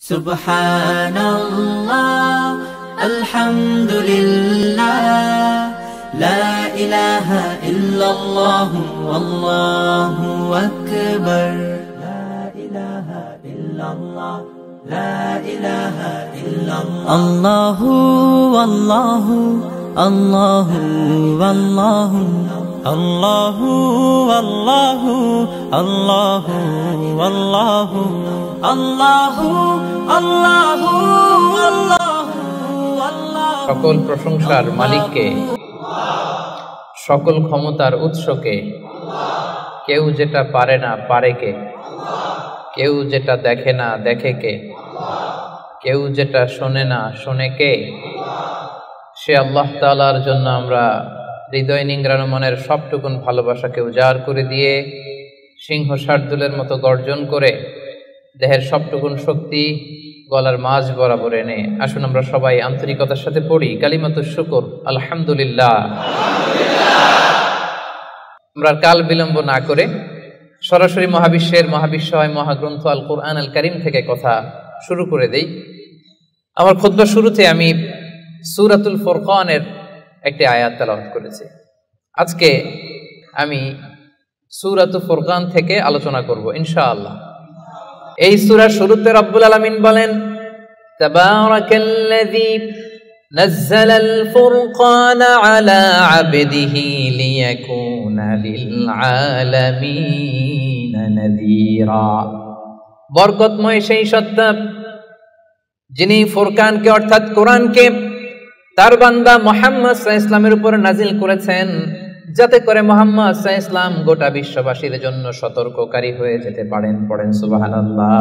Subhanallah, alhamdulillah, la ilaha illallah, wallahu akbar. La ilaha illallah, la ilaha illallah. Allahu, Allahu, Allahu, Allahu. Allahu, Allahu, Allahu, Allahu, Allahu, Allahu, Allahu, Allahu। সকল প্রশংসার মালিককে, সকল ক্ষমতার উৎসকে। কেউ যেটা পারে না পারে কে, কেউ যেটা দেখে না দেখে কে, কেউ যেটা শোনে না শোনে কে। সে আল্লাহ তাআলার জন্য আমরা হৃদয় নিংড়ানো মনের সবটুকুন ভালোবাসাকে উজাড় করে দিয়ে সিংহ শার্দুলের মতো গর্জন করে দেহের সবটুকুন শক্তি গলার মাঝ বরাবর এনে আসুন আমরা সবাই আন্তরিকতার সাথে পড়ি কালিমাতুশ শুকর, আলহামদুলিল্লাহ। আমরা কাল বিলম্ব না করে সরাসরি মহাবিশ্বময় মহাগ্রন্থ আল কুরআন আল কারীম থেকে কথা শুরু করে দেই। আমার খুতবার শুরুতে আমি সূরাতুল ফুরকানের একটি আয়াত তেলাওয়াত করেছি। আজকে আমি সূরাতুল ফুরকান থেকে আলোচনা করব ইনশাআল্লাহ। এই সূরার শুরুতে রব্বুল আলামিন বলেন, তাবারাকাল্লাযী নাযালাল ফুরকানা আলা আবদিহি লিয়াকুনা লিল আলামিন নাযীরা। বরকতময় সেই সত্তা যিনি ফুরকানকে অর্থাৎ কোরআনকে তার বান্দা মুহাম্মদ সাল্লাল্লাহু আলাইহি ওয়াসাল্লামের উপর নাজিল করেছেন, যাতে করে মুহাম্মদ সাল্লাল্লাহু আলাইহি ওয়াসাল্লাম গোটা বিশ্ববাসীর জন্য সতর্ককারী হয়ে যেতে পারেন। পড়েন সুবহানাল্লাহ।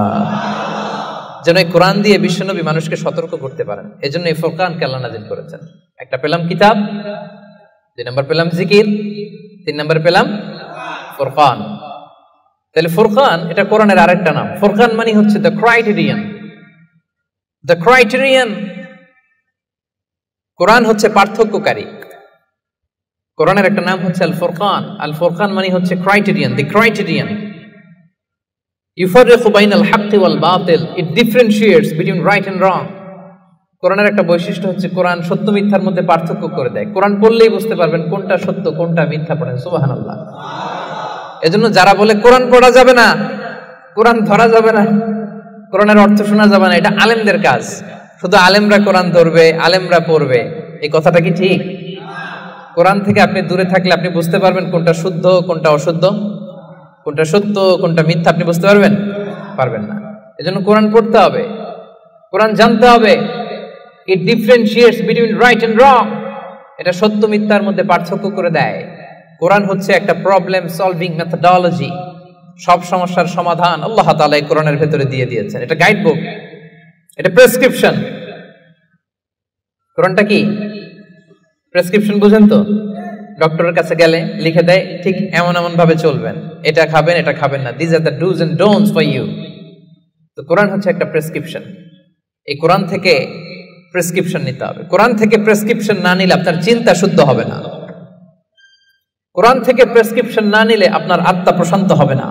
যেন এই কোরআন দিয়ে বিশ্বনবী মানুষকে সতর্ক করতে পারেন, এজন্য এই ফুরকানকে আল্লাহ নাজিল করেছেন। একটা পেলাম কিতাব, 2 নম্বর পেলাম জিকির, 3 নম্বর পেলাম ফুরকান। তাহলে ফুরকান এটা কোরআনের আরেকটা নাম। ফুরকান মানে হচ্ছে দ্য ক্রাইটেরিয়ন। দ্য ক্রাইটেরিয়ন, কোরআন হচ্ছে পার্থক্যকারী। কোরআনের একটা নাম হচ্ছে আল ফুরকান। আল ফুরকান মানে হচ্ছে ক্রাইটেরিয়ন, দি ক্রাইটেরিয়ন। ইউফাররিকু বাইনাল হাক্কি ওয়াল বাতিল, it differentiates between right and wrong. কোরআনের একটা বৈশিষ্ট্য হচ্ছে কোরআন সত্য মিথ্যার মধ্যে পার্থক্য করে দেয়। কোরআন পড়লেই বুঝতে পারবেন কোনটা সত্য কোনটা মিথ্যা। পড়েন সুবহানাল্লাহ। এজন্য যারা বলে কোরআন পড়া যাবে না, কোরআন ধরা যাবে না, কোরআনের অর্থ শোনা যাবে না, এটা আলেমদের কাজ। শুধু আলেমরা কোরআন ধরবে, আলেমরা পড়বে, এই কথাটা কি ঠিক? কোরআন থেকে আপনি দূরে থাকলে আপনি বুঝতে পারবেন কোনটা শুদ্ধ কোনটা অশুদ্ধ, কোনটা সত্য কোনটা মিথ্যা আপনি বুঝতে পারবেন না। এজন্য কোরআন পড়তে হবে, কোরআন জানতে হবে। It differentiates between right and wrong, এটা সত্য মিথ্যার মধ্যে পার্থক্য করে দেয়। কোরআন হচ্ছে একটা প্রবলেম সলভিং মেথডোলজি। সব সমস্যার সমাধান আল্লাহ তাআলা এই কোরআনের ভেতরে দিয়ে দিয়েছেন। এটা গাইড বুক, এটা প্রেসক্রিপশন। কোরআনটা কি প্রেসক্রিপশন? বুঝেন তো? ডক্টরের কাছে গেলে লিখে দেয় ঠিক এমন এমন ভাবে চলবেন, এটা খাবেন এটা খাবেন না, this are the dos and don'ts for you. তো কোরআন হচ্ছে একটা প্রেসক্রিপশন। এই কোরআন থেকে প্রেসক্রিপশন নিতে হবে। কোরআন থেকে প্রেসক্রিপশন না নিলে আপনার চিন্তা শুদ্ধ হবে না। কোরআন থেকে প্রেসক্রিপশন না নিলে আপনার আত্মা প্রশান্ত হবে না।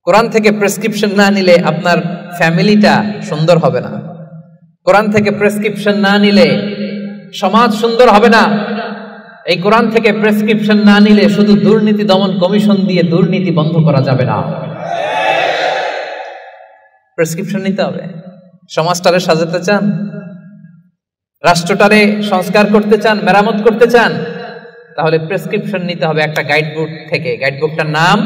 কোরআন থেকে প্রেসক্রিপশন না নিলে আপনার ফ্যামিলিটা সুন্দর হবে না। কোরআন থেকে প্রেসক্রিপশন না নিলে সমাজ সুন্দর হবে না। এই কোরআন থেকে প্রেসক্রিপশন না নিলে শুধু দুর্নীতি দমন কমিশন দিয়ে দুর্নীতি বন্ধ করা যাবে না। প্রেসক্রিপশন নিতে হবে। সমাজটারে সাজাতে চান, রাষ্ট্রটারে সংস্কার করতে চান, মেরামত করতে চান, তাহলে প্রেসক্রিপশন নিতে হবে একটা গাইডবুক থেকে। গাইডবুকটার নাম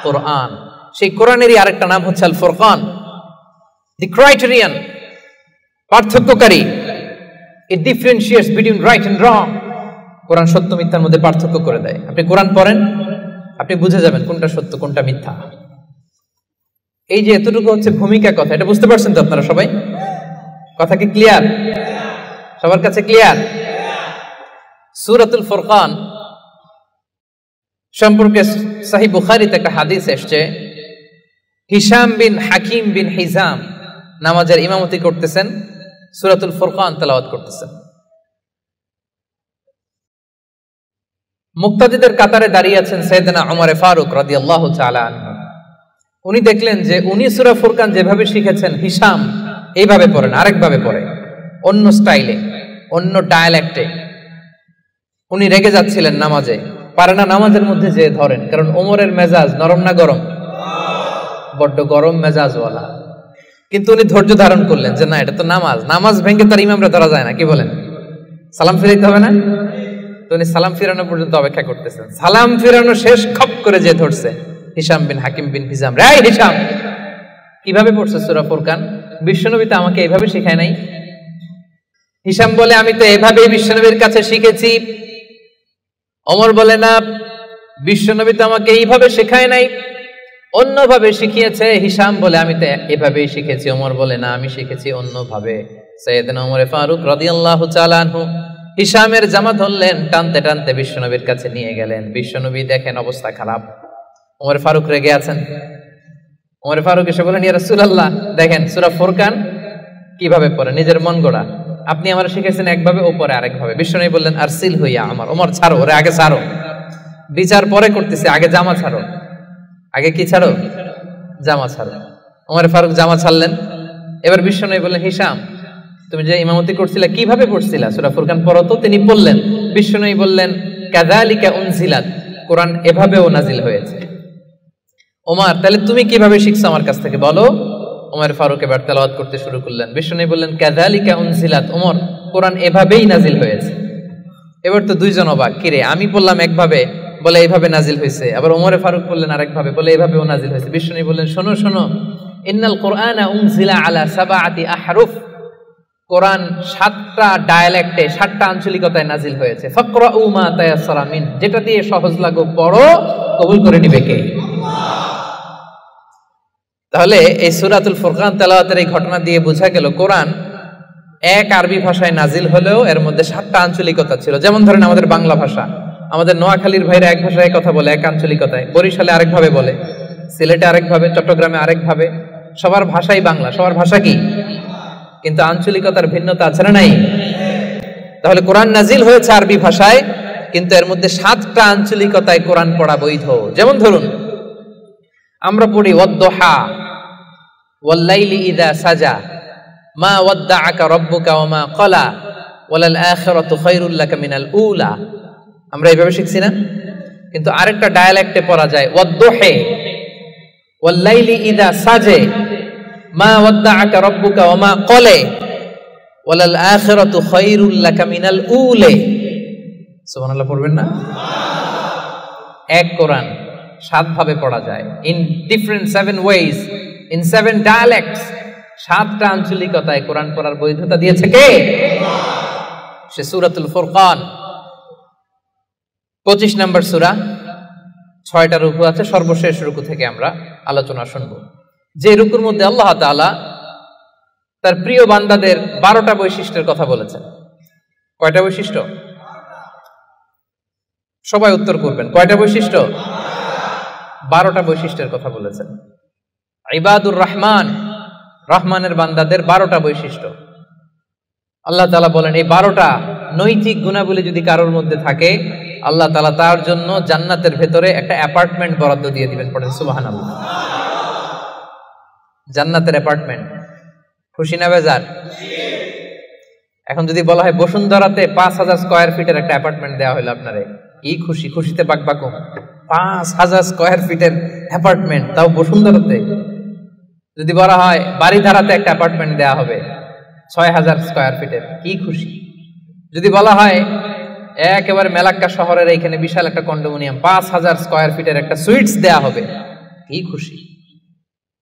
কোরআন। সেই কোরআনেরই আরেকটা নাম হচ্ছে আল ফুরকান, দি ক্রাইটেরিয়ন, পার্থক্যকারী। It differentiates between right and wrong. কোরআন সত্য মিথ্যার মধ্যে পার্থক্য করে দেয়। আপনি কোরআন পড়েন, আপনি বুঝে যাবেন কোনটা সত্য কোনটা মিথ্যা। এই যে এতটুকু হচ্ছে ভূমিকা কথা, এটা বুঝতে পারছেন তো আপনারা সবাই? কথা কি ক্লিয়ার? সবার কাছে ক্লিয়ার? সূরাতুল ফুরকান সম্পর্কে সহিহ বুখারীতে একটা হাদিস এসেছে। হিশাম বিন হাকিম বিন হিজাম নামাজের ইমামতি করতেছেন, সূরাতুল ফুরকান তেলাওয়াত করতেছেন। মুক্তাদিদের কাতারে দাঁড়িয়ে আছেন সাইয়েদনা উমর ফারুক রাদিয়াল্লাহু তাআলা আনহু। উনি দেখলেন যে উনি সূরা ফুরকান যেভাবে শিখেছেন হিশাম এইভাবে পড়েন, আরেকভাবে পড়ে, অন্য স্টাইলে, অন্য ডায়ালেক্টে। উনি রেগে যাচ্ছিলেন নামাজে, পারে না নামাজের মধ্যে যে ধরেন, কারণ ওমরের মেজাজ নরম না গরম? বড্ড গরম মেজাজওয়ালা। কিন্তু উনি ধৈর্য ধারণ করলেন যে না, এটা তো নামাজ, নামাজ ভেঙে তার ইমামরা ধরা যায় না, কি বলেন? সালাম ফিরাইতে হবে না? তো উনি সালাম ফিরানো পর্যন্ত অপেক্ষা করতেছেন। সালাম ফিরানো শেষ, খপ করে যে ধরছে হিশাম বিন হাকিম বিন হিজাম। রে হিশাম, কিভাবে পড়ছে সূরা ফুরকান? বিশ্বনবী তো আমাকে এইভাবে শেখায় নাই। হিশাম বলে আমি তো এভাবেই বিশ্বনবীর কাছে শিখেছি। ওমর বলে না, বিশ্বনবী তো আমাকে এইভাবে শেখায় নাই, অন্যভাবে শিখিয়েছে। হিশাম বলে আমি তো এভাবেই শিখেছি। ওমর বলে না, আমি শিখেছি অন্যভাবে। সাইয়েদনা ওমর ফারুক রাদিয়াল্লাহু তাআলা আনহু হিশামের জামা ধরলেন, টানতে টানতে বিশ্বনবীর কাছে নিয়ে গেলেন। বিশ্বনবী দেখেন অবস্থা খারাপ, ওমর ফারুক রেগে আছেন। ওমর ফারুক এসে বলেন, ইয়া রাসূলুল্লাহ, দেখেন সূরা ফুরকান কিভাবে পড়ে, নিজের মন গড়া। আপনি আমার শিখেছেন একভাবে, ও পরে আরেকভাবে। বিশ্বনবী বললেন, আরসিল হইয়া আমার, ওমর ছাড়ো, ওরে আগে ছাড়ো, বিচার পরে করতেছে, আগে জামা ছাড়ো। আগে কি ছাড়ো? জামা ছাড়ো। ওমর ফারুক জামা ছাড়লেন। এবার বিশ্বনবী বললেন, হিশাম, তুমি যে ইমামতি করছিলা কিভাবে পড়ছিলা? সূরা ফুরকান পড়ো তো। তিনি পড়লেন। বিশ্বনবী বললেন, কাযালিকা উনজিলাত, কোরআন এভাবেও নাজিল হয়েছে। ওমর, তাহলে তুমি কিভাবে শিখছো আমার কাছ থেকে বলো। ওমর ফারুক এবার তেলাওয়াত করতে শুরু করলেন। বিশ্বনবী বললেন, কাযালিকা উনজিলাত, ওমর, কোরআন এভাবেই নাজিল হয়েছে। এবার তো দুইজন অবাক, কিরে আমি বললাম একভাবে, বলে এইভাবে নাজিল হয়েছে। আবার ওমর ফারুক বললেন আরেকভাবে, বলে এইভাবেও নাজিল হয়েছে। বিশ্বনবী বললেন, শোনো শোনো, ইন্নাল কোরআনা উনজিলা আলা সাবআতি আহরুফ, কোরআন 7টা ডায়ালেক্টে, 7টা আঞ্চলিকতায় নাজিল হয়েছে। ফাকরাউ মা তায়াসসারা মিন, যেটা দিয়ে সহজ লাগো পড়ো, কবুল করে নিবে কে? তাহলে এই সূরাতুল ফুরকান তেলাওয়াতের এই ঘটনা দিয়ে বোঝা গেল কোরআন এক আরবি ভাষায় নাজিল হলেও এর মধ্যে 7টা আঞ্চলিকতা ছিল। যেমন ধরেন আমাদের বাংলা ভাষা, আমাদের নোয়াখালীর ভাইরা এক ভাষায় কথা বলে, এক আঞ্চলিকতায়, বরিশালে আরেকভাবে বলে, সিলেটে আরেকভাবে, চট্টগ্রামে আরেকভাবে। সবার ভাষাই বাংলা, সবার ভাষা কি, কিন্তু আঞ্চলিকতার ভিন্নতা আছে না নাই? তাহলে কোরআন নাজিল হয়েছে আরবি ভাষায়, কিন্তু এর মধ্যে 7টা আঞ্চলিকতায় কোরআন পড়া বৈধ। যেমন ধরুন আমরা পড়ি ওয়াদ-দুহা, ওয়াল-লাইলি ইযা সাজা, মা ওয়াদ্দাআকা রাব্বুকা ওয়া মা ক্বালা, ওয়ালাল আখিরাতু খায়রুল লাকা মিনাল উলা। আমরা এইভাবে শিখছি না? কিন্তু আরেকটা ডায়ালেক্টে পড়া যায়, ওয়াদ-দুহি, ওয়াল-লাইলি ইযা সাজে, মা ওয়াদ্দাআকা রাব্বুকা ওয়া মা ক্বালা, ওয়ালাল আখিরাতু খায়রুল লাকা মিনাল উলা। সুবহানাল্লাহ পড়বেন না? এক কোরআন 7 ভাবে পড়া যায়, in different 7 ways, in 7 dialects. 7টা আঞ্চলিকতায় কোরআন পড়ার বৈধতা দিয়েছে কে? সে সূরাতুল ফুরকান 25 নম্বর সূরা, 6টা রুকু আছে। সর্বশেষ রুকু থেকে আমরা আলোচনা শুনব, যে রুকুর মধ্যে আল্লাহ তাআলা তার প্রিয় বান্দাদের 12টা বৈশিষ্ট্যের কথা বলেছেন। কয়টা বৈশিষ্ট্য? সবাই উত্তর করবেন, কয়টা বৈশিষ্ট্য? 12টা বৈশিষ্ট্যের কথা বলেছেন। ইবাদুর রহমান, রহমানের বান্দাদের 12টা বৈশিষ্ট্য আল্লাহ তাআলা বলেন। এই 12টা নৈতিক গুণাবলী যদি কারোর মধ্যে থাকে, আল্লাহ তাআলা তার জন্য জান্নাতের ভেতরে একটা অ্যাপার্টমেন্ট বরাদ্দ দিয়ে দিবেন। পড়েন সুবহানাল্লাহ। জান্নাতের অ্যাপার্টমেন্ট, খুশি না বেজার? এখন যদি বলা হয় বসুন্ধরাতে 5000 স্কয়ার ফিটের একটা অ্যাপার্টমেন্ট দেওয়া হলো আপনারে, এই খুশি, খুশিতে বাকবাকু। 5000 স্কয়ার ফিটের অ্যাপার্টমেন্ট, তাও বসুন্ধরাতে। যদি বলা হয় বাড়িধারাতে একটা অ্যাপার্টমেন্ট দেওয়া হবে 6000 স্কয়ার ফিটের, কি খুশি। যদি বলা হয় একেবারে মেলাক্কা শহরের এইখানে বিশাল একটা কন্ডোমিনিয়াম 5000 স্কয়ার ফিটের একটা সুইটস দেওয়া হবে, কি খুশি।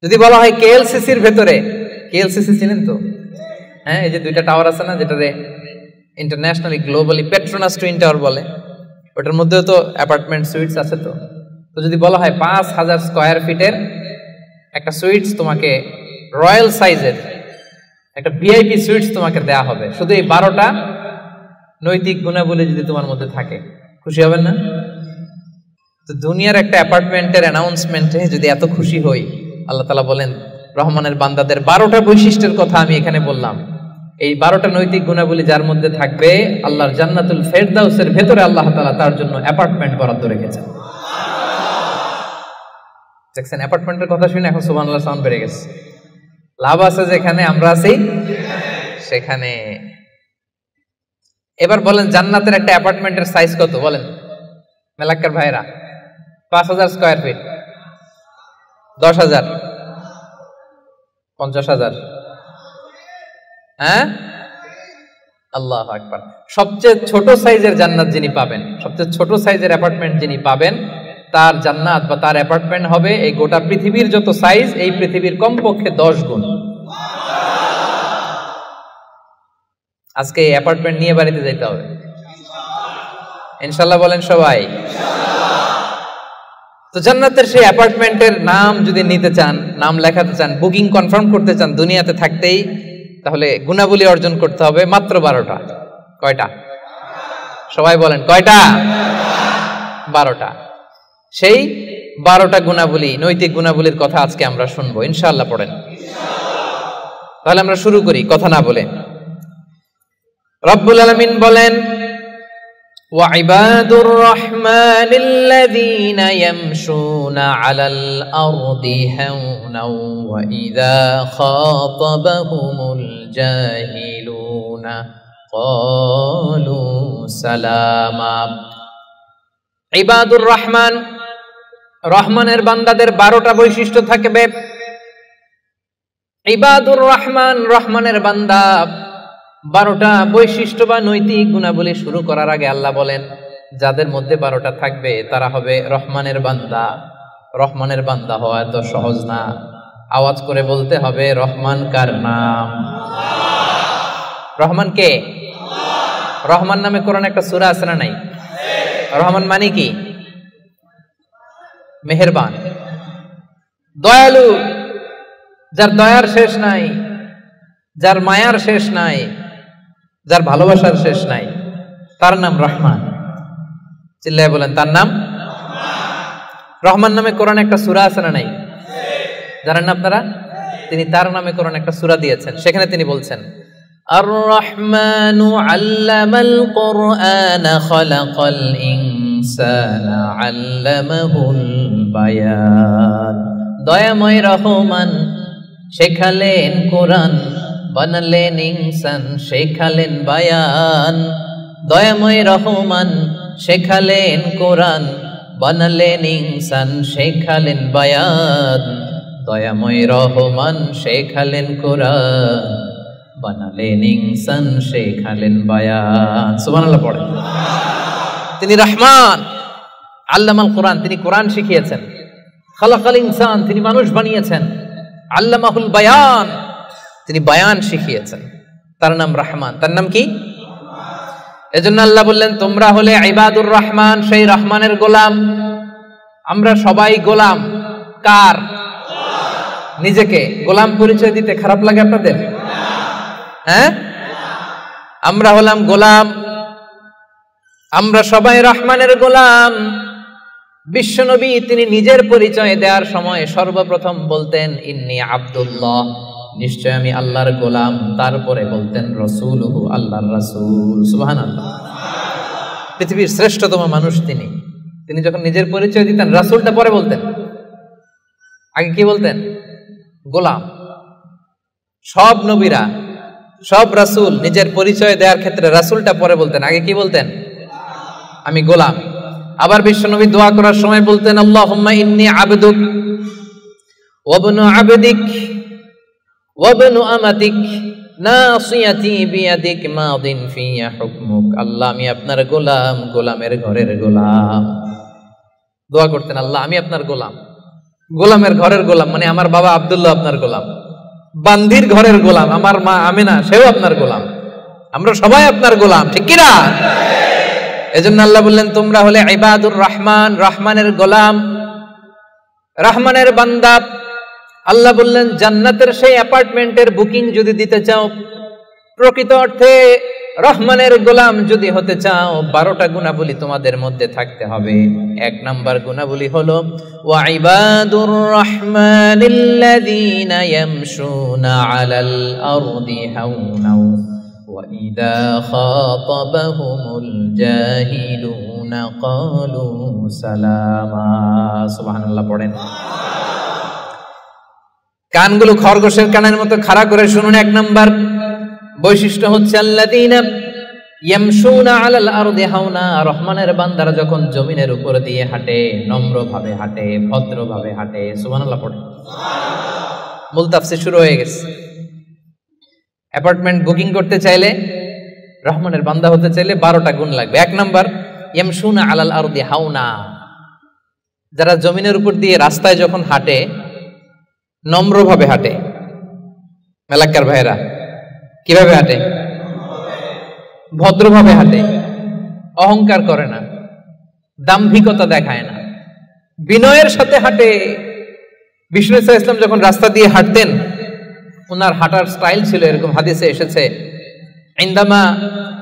যদি বলা হয় কেএলসিসির ভেতরে, কেএলসিসি চিনেন তো? হ্যাঁ, এই যে 2টা টাওয়ার আছে না, যেটারে internationally globally Petronas twin tower বলে, ওটার মধ্যেও তো অ্যাপার্টমেন্ট সুইটস আছে। তো যদি বলা হয় 5000 স্কয়ার ফিটের একটা সুইটস তোমাকে, রয়্যাল সাইজের একটা ভিআইপি সুইটস তোমাকে দেয়া হবে, শুধু এই 12টা নৈতিক গুণাবলী যদি তোমার মধ্যে থাকে, খুশি হবেন না? তো দুনিয়ার একটা অ্যাপার্টমেন্টের অ্যানাউন্সমেন্টে যদি এত খুশি হই, আল্লাহ তাআলা বলেন রহমানের বান্দাদের 12টা বৈশিষ্ট্যের কথা আমি এখানে বললাম। এই 12টা নৈতিক গুণাবলী যার মধ্যে থাকবে, আল্লাহর জান্নাতুল ফেরদাউসের ভেতরে আল্লাহ তাআলা তার জন্য অ্যাপার্টমেন্ট বরাদ্দ রেখেছেন। দেখছেন অ্যাপার্টমেন্টের কথা শুনে এখন সুবহানাল্লাহ সাউন্ড বেড়ে গেছে। লাভ আছে যেখানে আমরা আছি সেখানে। এবার বলেন জান্নাতের একটা অ্যাপার্টমেন্টের সাইজ কত বলেন মেলাক্কার ভাইরা? 5,000 স্কয়ার ফিট, 10,000, 50,000? হ্যাঁ, আল্লাহু আকবার। সবচেয়ে ছোট সাইজের জান্নাত যিনি পাবেন, সবচেয়ে ছোট সাইজের অ্যাপার্টমেন্ট যিনি পাবেন, তার জান্নাত বা তার অ্যাপার্টমেন্ট হবে এই গোটা পৃথিবীর যত সাইজ, এই পৃথিবীর কমপক্ষে 10 গুণ। আজকে এই অ্যাপার্টমেন্ট নিয়ে বাড়িতে যেতে হবে ইনশাআল্লাহ, বলেন সবাই। তো জান্নাতের সেই অ্যাপার্টমেন্টের নাম যদি নিতে চান, নাম লেখাতে চান, বুকিং কনফার্ম করতে চান দুনিয়াতে থাকতেই, তাহলে গুণাবলী অর্জন করতে হবে মাত্র 12টা। কয়টা? সবাই বলেন কয়টা? 12টা। সেই 12টা গুণাবলী, নৈতিক গুণাবলীর কথা আজকে আমরা শুনবো ইনশাআল্লাহ। পড়েন তাহলে আমরা শুরু করি কথা না বলে। রব্বুল আলামিন বলেন, وعباد الرحمن الذين يمشون على الأرض هونا وإذا خاطبهم الجاهلون قالوا سلاما। ইবাদুর রহমান, রহমানের বান্দাদের 12টা বৈশিষ্ট্য থাকবে। ইবাদুর রহমান, রহমানের বান্দা 12টা বৈশিষ্ট্য বা নৈতিক গুণাবলী শুরু করার আগে আল্লাহ বলেন, যাদের মধ্যে 12টা থাকবে তারা হবে রহমানের বান্দা। রহমানের বান্দা হওয়া এত সহজ না, আওয়াজ করে বলতে হবে রহমান কার নাম? রহমান কে? রহমান নামে কোরআনে একটা সূরা আছে না নাই? রহমান মানে কি? মেহেরবান, দয়ালু, যার দয়ার শেষ নাই, যার মায়ার শেষ নাই, যার ভালোবাসার শেষ নাই, তার নাম রহমান। চিল্লায় বলেন তার নাম রহমান। নামে কোরআনে একটা সূরা আছে না নাই? জানেন না আপনারা? তিনি তার নামে কোরআনে একটা সূরা দিয়েছেন, সেখানে তিনি বলছেন, আর রহমানু আল্লামাল কুরআনা খালাকাল ইনসানা আল্লামাহুল বায়ান। দয়াময় রহমান শেখালেন কোরআন, বানালেন ইনসান, শেখালেন বায়ান। দয়াময় রহমান শেখালেন কোরআন, বানালেন ইনসান, শেখালেন বায়ান। দয়াময় রহমান শেখালেন কোরআন, বানালেন ইনসান, শেখালেন বায়ান। সুবহানাল্লাহ পড়ে। তিনি রহমান, আল্লামাল কোরআন, তিনি কোরআন শিখিয়েছেন। খালাকাল ইনসান, তিনি মানুষ বানিয়েছেন। আল্লামাহুল বায়ান, তিনি বায়ান শিখিয়েছেন। তার নাম রহমান। তার নাম কি? এজন্য আল্লাহ বললেন, তোমরা হলে ইবাদুর রহমান, সেই রহমানের গোলাম। আমরা সবাই গোলাম। কার? নিজেকে গোলাম পরিচয় দিতে খারাপ লাগে আপনাদের? হ্যাঁ, আমরা হলাম গোলাম, আমরা সবাই রহমানের গোলাম। বিশ্বনবী তিনি নিজের পরিচয় দেওয়ার সময় সর্বপ্রথম বলতেন ইন্নী আব্দুল্লাহ, নিশ্চয় আমি আল্লাহর গোলাম। তারপরে বলতেন রাসূলুহু, আল্লাহর রাসূল। সুবহানাল্লাহ। পৃথিবীর শ্রেষ্ঠতম মানুষ তিনি। তিনি যখন নিজের পরিচয় দিতেন, রাসূলটা পরে বলতেন। আগে কি বলতেন? গোলাম। সব নবীরা, সব রাসূল নিজের পরিচয় দেওয়ার ক্ষেত্রে রাসূলটা পরে বলতেন, আগে কি বলতেন? আমি গোলাম। আবার বিশ্বনবী দোয়া করার সময় বলতেন, আল্লাহুম্মা ইন্নী আবদুক ওয়া ইবনু আবদিক ওয়া ইবনু আমাতিক নাসিয়াতি বিয়াদিক মাদিন ফিয়া হুকমুক। আল্লাহ, আমি আপনার গোলাম, গোলামের ঘরের গোলাম। দোয়া করতেন, আল্লাহ আমি আপনার গোলাম, গোলামের ঘরের গোলাম, মানে আমার বাবা আব্দুল্লাহ আপনার গোলাম, বান্দির ঘরের গোলাম, আমার মা আমিনা সেও আপনার গোলাম, আমরা সবাই আপনার গোলাম, ঠিক কি না? এজন্য আল্লাহ বললেন, তোমরা হলে ইবাদুর রহমান, রহমানের গোলাম, রহমানের বান্দা। আল্লাহ বললেন, জান্নাতের সেই অ্যাপার্টমেন্টের বুকিং যদি দিতে চাও, প্রকৃত অর্থে রহমানের গোলাম যদি হতে চাও, 12টা গুণাবলী তোমাদের মধ্যে থাকতে হবে। 1 নাম্বার গুণাবলী হলো ওয়া ইবাদুর রহমানিল্লাযীনা ইয়ামশুনা আলাল আরদি হাওনা ওয়া ইযা খাতাবাহুমুল জাহিলুনা ক্বালু সালামা। সুবহানাল্লাহ পড়েন। কানগুলো খরগোশের কানের মতো খাড়া করে শুনুন। এক নাম্বার বৈশিষ্ট্য হচ্ছে আল্লাযীনা ইয়ামশুনা আলাল আরদি হাওনা। রহমানের বান্দারা যখন জমিনের উপর দিয়ে হাঁটে নম্রভাবে হাঁটে, ভদ্রভাবে হাঁটে। সুবহানাল্লাহ পড়ে। মূল তাফসীর শুরু হয়ে গেছে। অ্যাপার্টমেন্ট বুকিং করতে চাইলে, রহমানের বান্দা হতে চাইলে 12টা গুণ লাগবে। এক নাম্বার ইয়ামশুনা আলাল আরদি হাওনা, যারা জমিনের উপর দিয়ে রাস্তায় যখন হাঁটে নম্রভাবে হাঁটে। এলাকার ভাইরা কিভাবে হাঁটে? ভদ্রভাবে হাঁটে, অহংকার করে না, দাম্ভিকতা দেখায় না, বিনয়ের সাথে হাঁটে। বিষ্ণু ইসলাম যখন রাস্তা দিয়ে হাঁটতেন, ওনার হাঁটার স্টাইল ছিল এরকম, হাদিসে এসেছে ইনদামা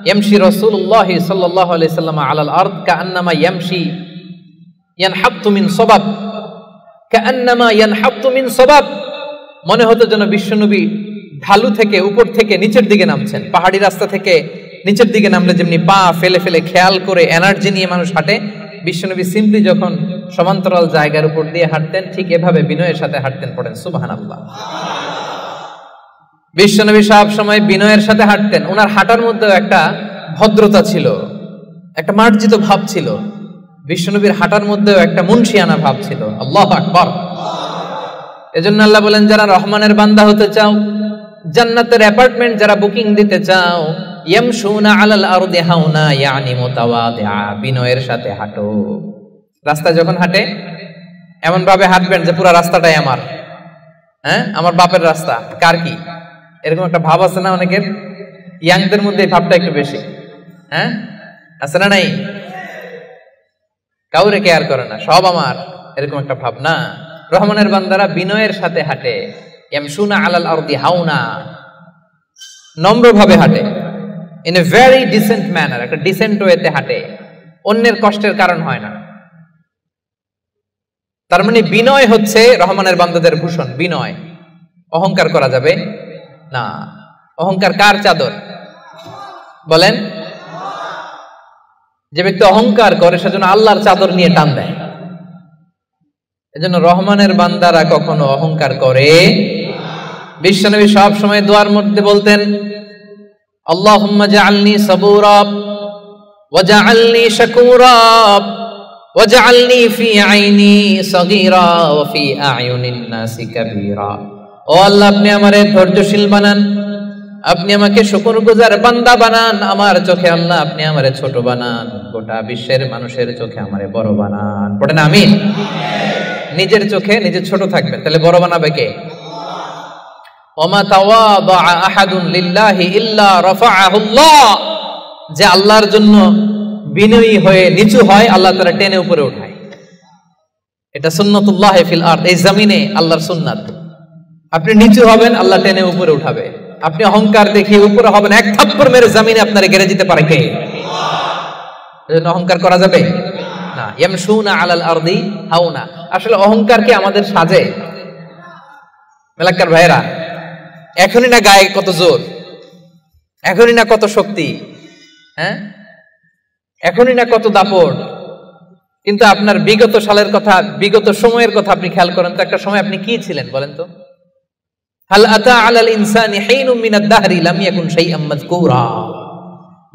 ইয়ামশি রাসূলুল্লাহ সাল্লাল্লাহু আলাইহি সাল্লাম আলাল আরদ কাআন্নামা ইয়ামশি ইয়ানহাত্তু মিন সাবাব, কাআন্নামা ইয়ানহাত্তু মিন সাবাব। মনে হতো যেন বিশ্বনবী ঢালু থেকে উপর থেকে নিচের দিকে নামছেন। পাহাড়ি রাস্তা থেকে নিচের দিকে নামলে যেমনি পা ফেলে ফেলে খেয়াল করে এনার্জি নিয়ে মানুষ হাঁটে, বিশ্বনবী সিম্পলি যখন সমান্তরাল জায়গার উপর দিয়ে হাঁটতেন ঠিক এভাবে বিনয়ের সাথে হাঁটতেন। পড়েন সুবহানাল্লাহ। বিশ্বনবী সব সময় বিনয়ের সাথে হাঁটতেন। ওনার হাঁটার মধ্যেও একটা ভদ্রতা ছিল, একটা মার্জিত ভাব ছিল। বিশ্বনবীর হাঁটার মধ্যেও একটা মুনশিয়ানা ভাব ছিল। আল্লাহু আকবার। এজন্য আল্লাহ বলেন, যারা রহমানের বান্দা হতে চাও, জান্নাতের অ্যাপার্টমেন্ট যারা বুকিং দিতে চাও, ইয়ামশুনা আলাল আরদি হাওনা ইয়ানি মুতাওয়াদিআ, বিনয়ের সাথে হাঁটো। রাস্তা যখন হাঁটে এমন ভাবে হাঁটবেন যে পুরো রাস্তাটাই আমার, হ্যাঁ আমার বাপের রাস্তা, কার কি, এরকম একটা ভাব আছে না অনেকের? ইয়াংদের মধ্যে এই ভাবটা একটু বেশি, হ্যাঁ আছে না নাই? কাউরে কেয়ার করে না, সব আমার, এরকম একটা ভাব না। রহমানের বান্দারা বিনয়ের সাথে হাঁটে। ইয়ামশুনা আলাল আরদি হাওনা, নম্রভাবে হাঁটে, in a very dissent manner, একটা ডিসেন্ট ওয়েতে হাঁটে, অন্যের কষ্টের কারণ হয় না। তার মানে বিনয় হচ্ছে রহমানের বান্দাদের ভূষণ। বিনয়, অহংকার করা যাবে না। অহংকার কার চাদর বলেন? যে ব্যক্তি অহংকার করে সেজন্য আল্লাহর চাদর নিয়ে টান দেয়। এজন্য রহমানের বান্দারা কখনো অহংকার করে। বিশ্বনবী সব সময় দোয়ার মধ্যে বলতেন, আল্লাহুম্মা জাআলনি সাবুরা ওয়া জাআলনি শাকুরা ওয়া জাআলনি ফি আইনি সাগীরা ওয়া ফি আ'য়ুনিন নাসি কাবীরা। ও আল্লাহ, আপনি আমারে ধৈর্যশীল বানান, আপনি আমাকে শুকরগুজার বান্দা বানান, আমার চোখে আল্লাহ আপনি আমারে ছোট বানান, গোটা বিশ্বের মানুষের চোখে আমারে বড় বানান। পড়েন আমিন। নিজের চোখে নিজে ছোট থাকবে, তাহলে বড় বানাবে কে? ওমা তাওয়াদা আহাদুন লিল্লাহি ইল্লা রাফাআহুল্লাহ, যে আল্লাহর জন্য বিনয়ী হয়ে নিচু হয় আল্লাহ তাআলা টেনে উপরে উঠায়। এটা সুন্নাতুল্লাহ ফিল আরদ, এই জমিনে আল্লাহর সুন্নাত। আপনি নিচু হবেন, আল্লাহ টেনে উপরে উঠাবে। আপনি অহংকার দেখিয়ে উপরে হবেন, এক থাপ্পড় মেরে জমিনে আপনারে গেড়ে দিতে পারে কে? এজন্য অহংকার করা যাবে না। ইয়ামশুনা আলাল আরদি হাওনা। আসলে অহংকার কি আমাদের সাজে? এলাকার ভাইরা, এখনই না গায়ে কত জোর, এখনই না কত শক্তি, হ্যাঁ এখনই না কত দাপট, কিন্তু আপনার বিগত সালের কথা, বিগত সময়ের কথা আপনি খেয়াল করেন তো। একটা সময় আপনি কি ছিলেন বলেন তো? হাল আতা আলাল ইনসানি হিনুম মিনাদ দাহরি লাম ইয়াকুন শাইআম মাযকুরা।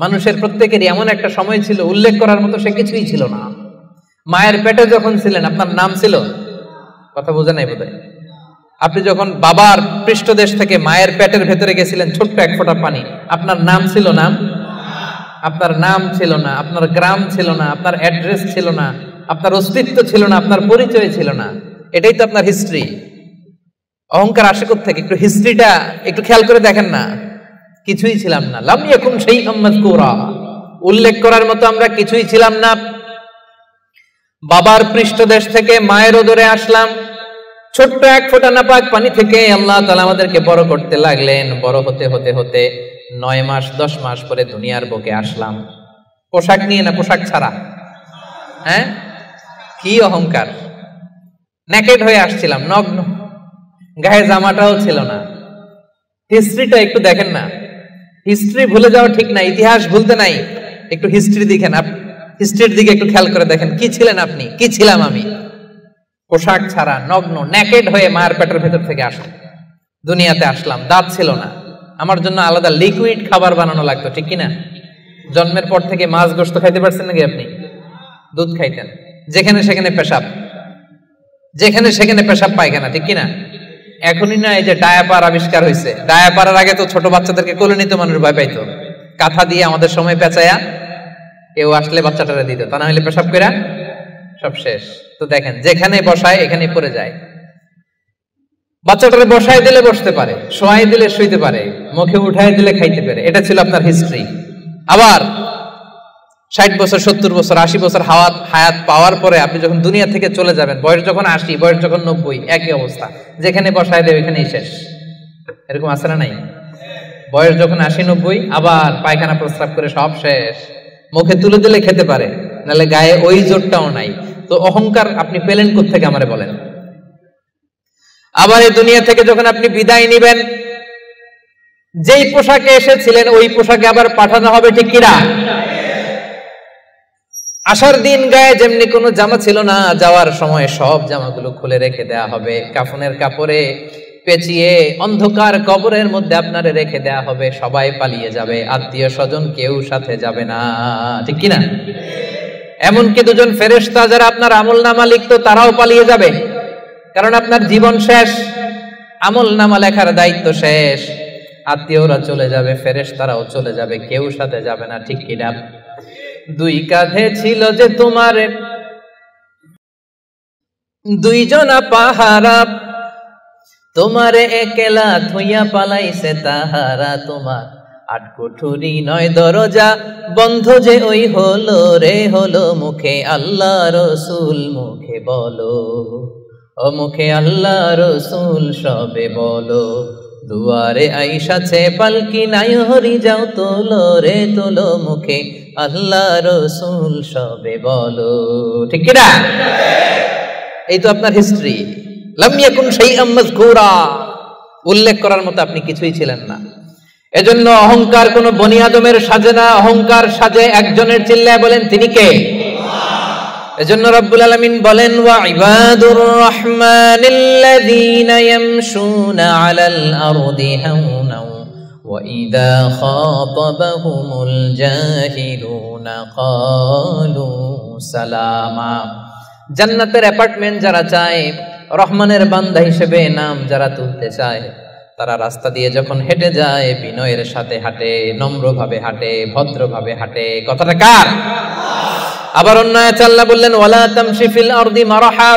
মানুষের প্রত্যেকেরই এমন একটা সময় ছিল উল্লেখ করার মতো সে কিছুই ছিল না। মায়ের পেটে যখন ছিলেন আপনার নাম ছিল? কথা বোঝা নাই বোধহয়। আপনি যখন বাবার পৃষ্ঠদেশ থেকে মায়ের পেটের ভেতরে গেছিলেন ছোট্ট এক ফোঁটা পানি, আপনার নাম ছিল না? আপনার নাম ছিল না, আপনার গ্রাম ছিল না, আপনার অ্যাড্রেস ছিল না, আপনার অস্তিত্ব ছিল না, আপনার পরিচয় ছিল না। এটাই তো আপনার হিস্ট্রি। অহংকার আসে কোত্থেকে? একটু হিস্ট্রিটা একটু খেয়াল করে দেখেন না। কিছুই ছিলাম না। লাম ইয়াকুন শাইআম মাযকুরা, উল্লেখ করার মতো আমরা কিছুই ছিলাম না। বাবার পৃষ্ঠদেশ থেকে মায়ের উদরে আসলাম, ছোট্ট এক ফোঁটা নাপাক পানি থেকে আল্লাহ তাআলা আমাদেরকে বড় করতে লাগলেন। বড় হতে হতে হতে 9 মাস 10 মাস পরে দুনিয়ার বুকে আসলাম। পোশাক নিয়ে না, পোশাক ছাড়া। হ্যাঁ, কি অহংকার! নেকেড হয়ে আসছিলাম, নগ্ন, গায়ে জামাটাও ছিল না। হিস্ট্রিটা একটু দেখেন না। হিস্ট্রি ভুলে যাওয়া ঠিক না, ইতিহাস ভুলতে নাই। একটু হিস্ট্রি দেখেন। হিস্ট্রির দিকে একটু খেয়াল করে দেখেন, কি ছিলেন আপনি, কি ছিলাম আমি। পোশাক ছাড়া, নগ্ন, নেকেড হয়ে মায়ের পেটের ভেতর থেকে আসলাম, দুনিয়াতে আসলাম। দাঁত ছিল না, আমার জন্য আলাদা লিকুইড খাবার বানানো লাগতো, ঠিক কিনা? জন্মের পর থেকে মাছ গোশত খাইতে পারছেন নাকি আপনি? দুধ খাইতেন, যেখানে সেখানে পেশাব, যেখানে সেখানে পেশাব পায়খানা, ঠিক কিনা? এখনই না এই যে ডায়াপার আবিষ্কার হয়েছে, ডায়াপারের আগে তো ছোট বাচ্চাদেরকে কোলে নিতে মানুষ ভয় পাইতো, কাঁথা দিয়ে আমাদের সময় পেঁচায়া কেউ আসলে বাচ্চাটারে দিত, তা না হলে পেশাব কইরা সব শেষ। তো দেখেন, যেখানে বসায় এখানে পড়ে যায়। বাচ্চাটারে বসায় দিলে বসতে পারে, শোয়াই দিলে শুইতে পারে, মুখে উঠাই দিলে খাইতে পারে। এটা ছিল আপনার হিস্ট্রি। আবার 60 বছর, 70 বছর, 80 বছর হায়াত পাওয়ার পরে আপনি যখন দুনিয়া থেকে চলে যাবেন, বয়স যখন 80, বয়স যখন 90, একই অবস্থা, যেখানে বসায় দেয় ওইখানেই শেষ। এরকম আছে না নাই? বয়স যখন 80, 90, আবার পায়খানা প্রস্রাব করে সব শেষ। মুখে তুলে দিলে খেতে পারে, নাহলে গায়ে ওই জোরটাও নাই। তো অহংকার আপনি পেলেন কোত্থেকে আমারে বলেন? আবার এই দুনিয়া থেকে যখন আপনি বিদায় নিবেন, যেই পোশাকে এসেছিলেন ওই পোশাকে আবার পাঠানো হবে, ঠিক কিনা? আসার দিন গায়ে যেমনি কোনো জামা ছিল না, যাওয়ার সময় সব জামাগুলো খুলে রেখে দেয়া হবে, কাফনের কাপড়ে পেঁচিয়ে অন্ধকার কবরের মধ্যে আপনারে রেখে দেয়া হবে। সবাই পালিয়ে যাবে, আত্মীয় স্বজন কেউ সাথে যাবে না, ঠিক কিনা? এমনকি দুজন ফেরেশতা যারা আপনার আমলনামা লিখতো তারাও পালিয়ে যাবে, কারণ আপনার জীবন শেষ, আমলনামা লেখার দায়িত্ব শেষ। আত্মীয়রা চলে যাবে, ফেরেশতারাও চলে যাবে, কেউ সাথে যাবে না, ঠিক কিনা? দুই কাঁধে ছিল যে তোমার দুইজনা পাহারা, তোমারে একলা থইয়া পালাইছে তাহারা। তোমার 8 কুঠুরি 9 দরজা বন্ধ যে ওই হলো রে হলো। মুখে আল্লাহ রসুল মুখে বলো, ও মুখে আল্লাহ রসুল সবে বলো। দুয়ারে আইসাছে পালকি নাই হরি যাও তোলো রে তোলো। মুখে আল্লাহ রসুল সবে বলো, ঠিক কিনা? এই তো আপনার হিস্ট্রি। লাম ইয়াকুন শাইআম মাযকুরা, উল্লেখ করার মতো আপনি কিছুই ছিলেন না। এজন্য অহংকার কোন বনি আদমের সাজে না, অহংকার সাজে একজনের। চিল্লায় বলেন তিনি কে? এজন্য রব্বুল আলামিন বলেন, ওয়া ইবাদুর রহমানিল্লাযীনা ইয়ামশুনা আলাল আরদি হাওনা ওয়া ইযা খাতাবাহুমুল জাহিলুনা ক্বালু সালামা। জান্নাতের অ্যাপার্টমেন্ট যারা চায়, রহমানের বান্দা হিসেবে নাম যারা তুলতে চায়, তারা রাস্তা দিয়ে যখন হেঁটে যায় বিনয়ের সাথে হাঁটে, নম্রভাবে হাঁটে, ভদ্রভাবে হাঁটে। কথাটা কার? আবার অন্য আয়াতে আল্লাহ বললেন, ওয়ালা তামশি ফিল আরদি মারহা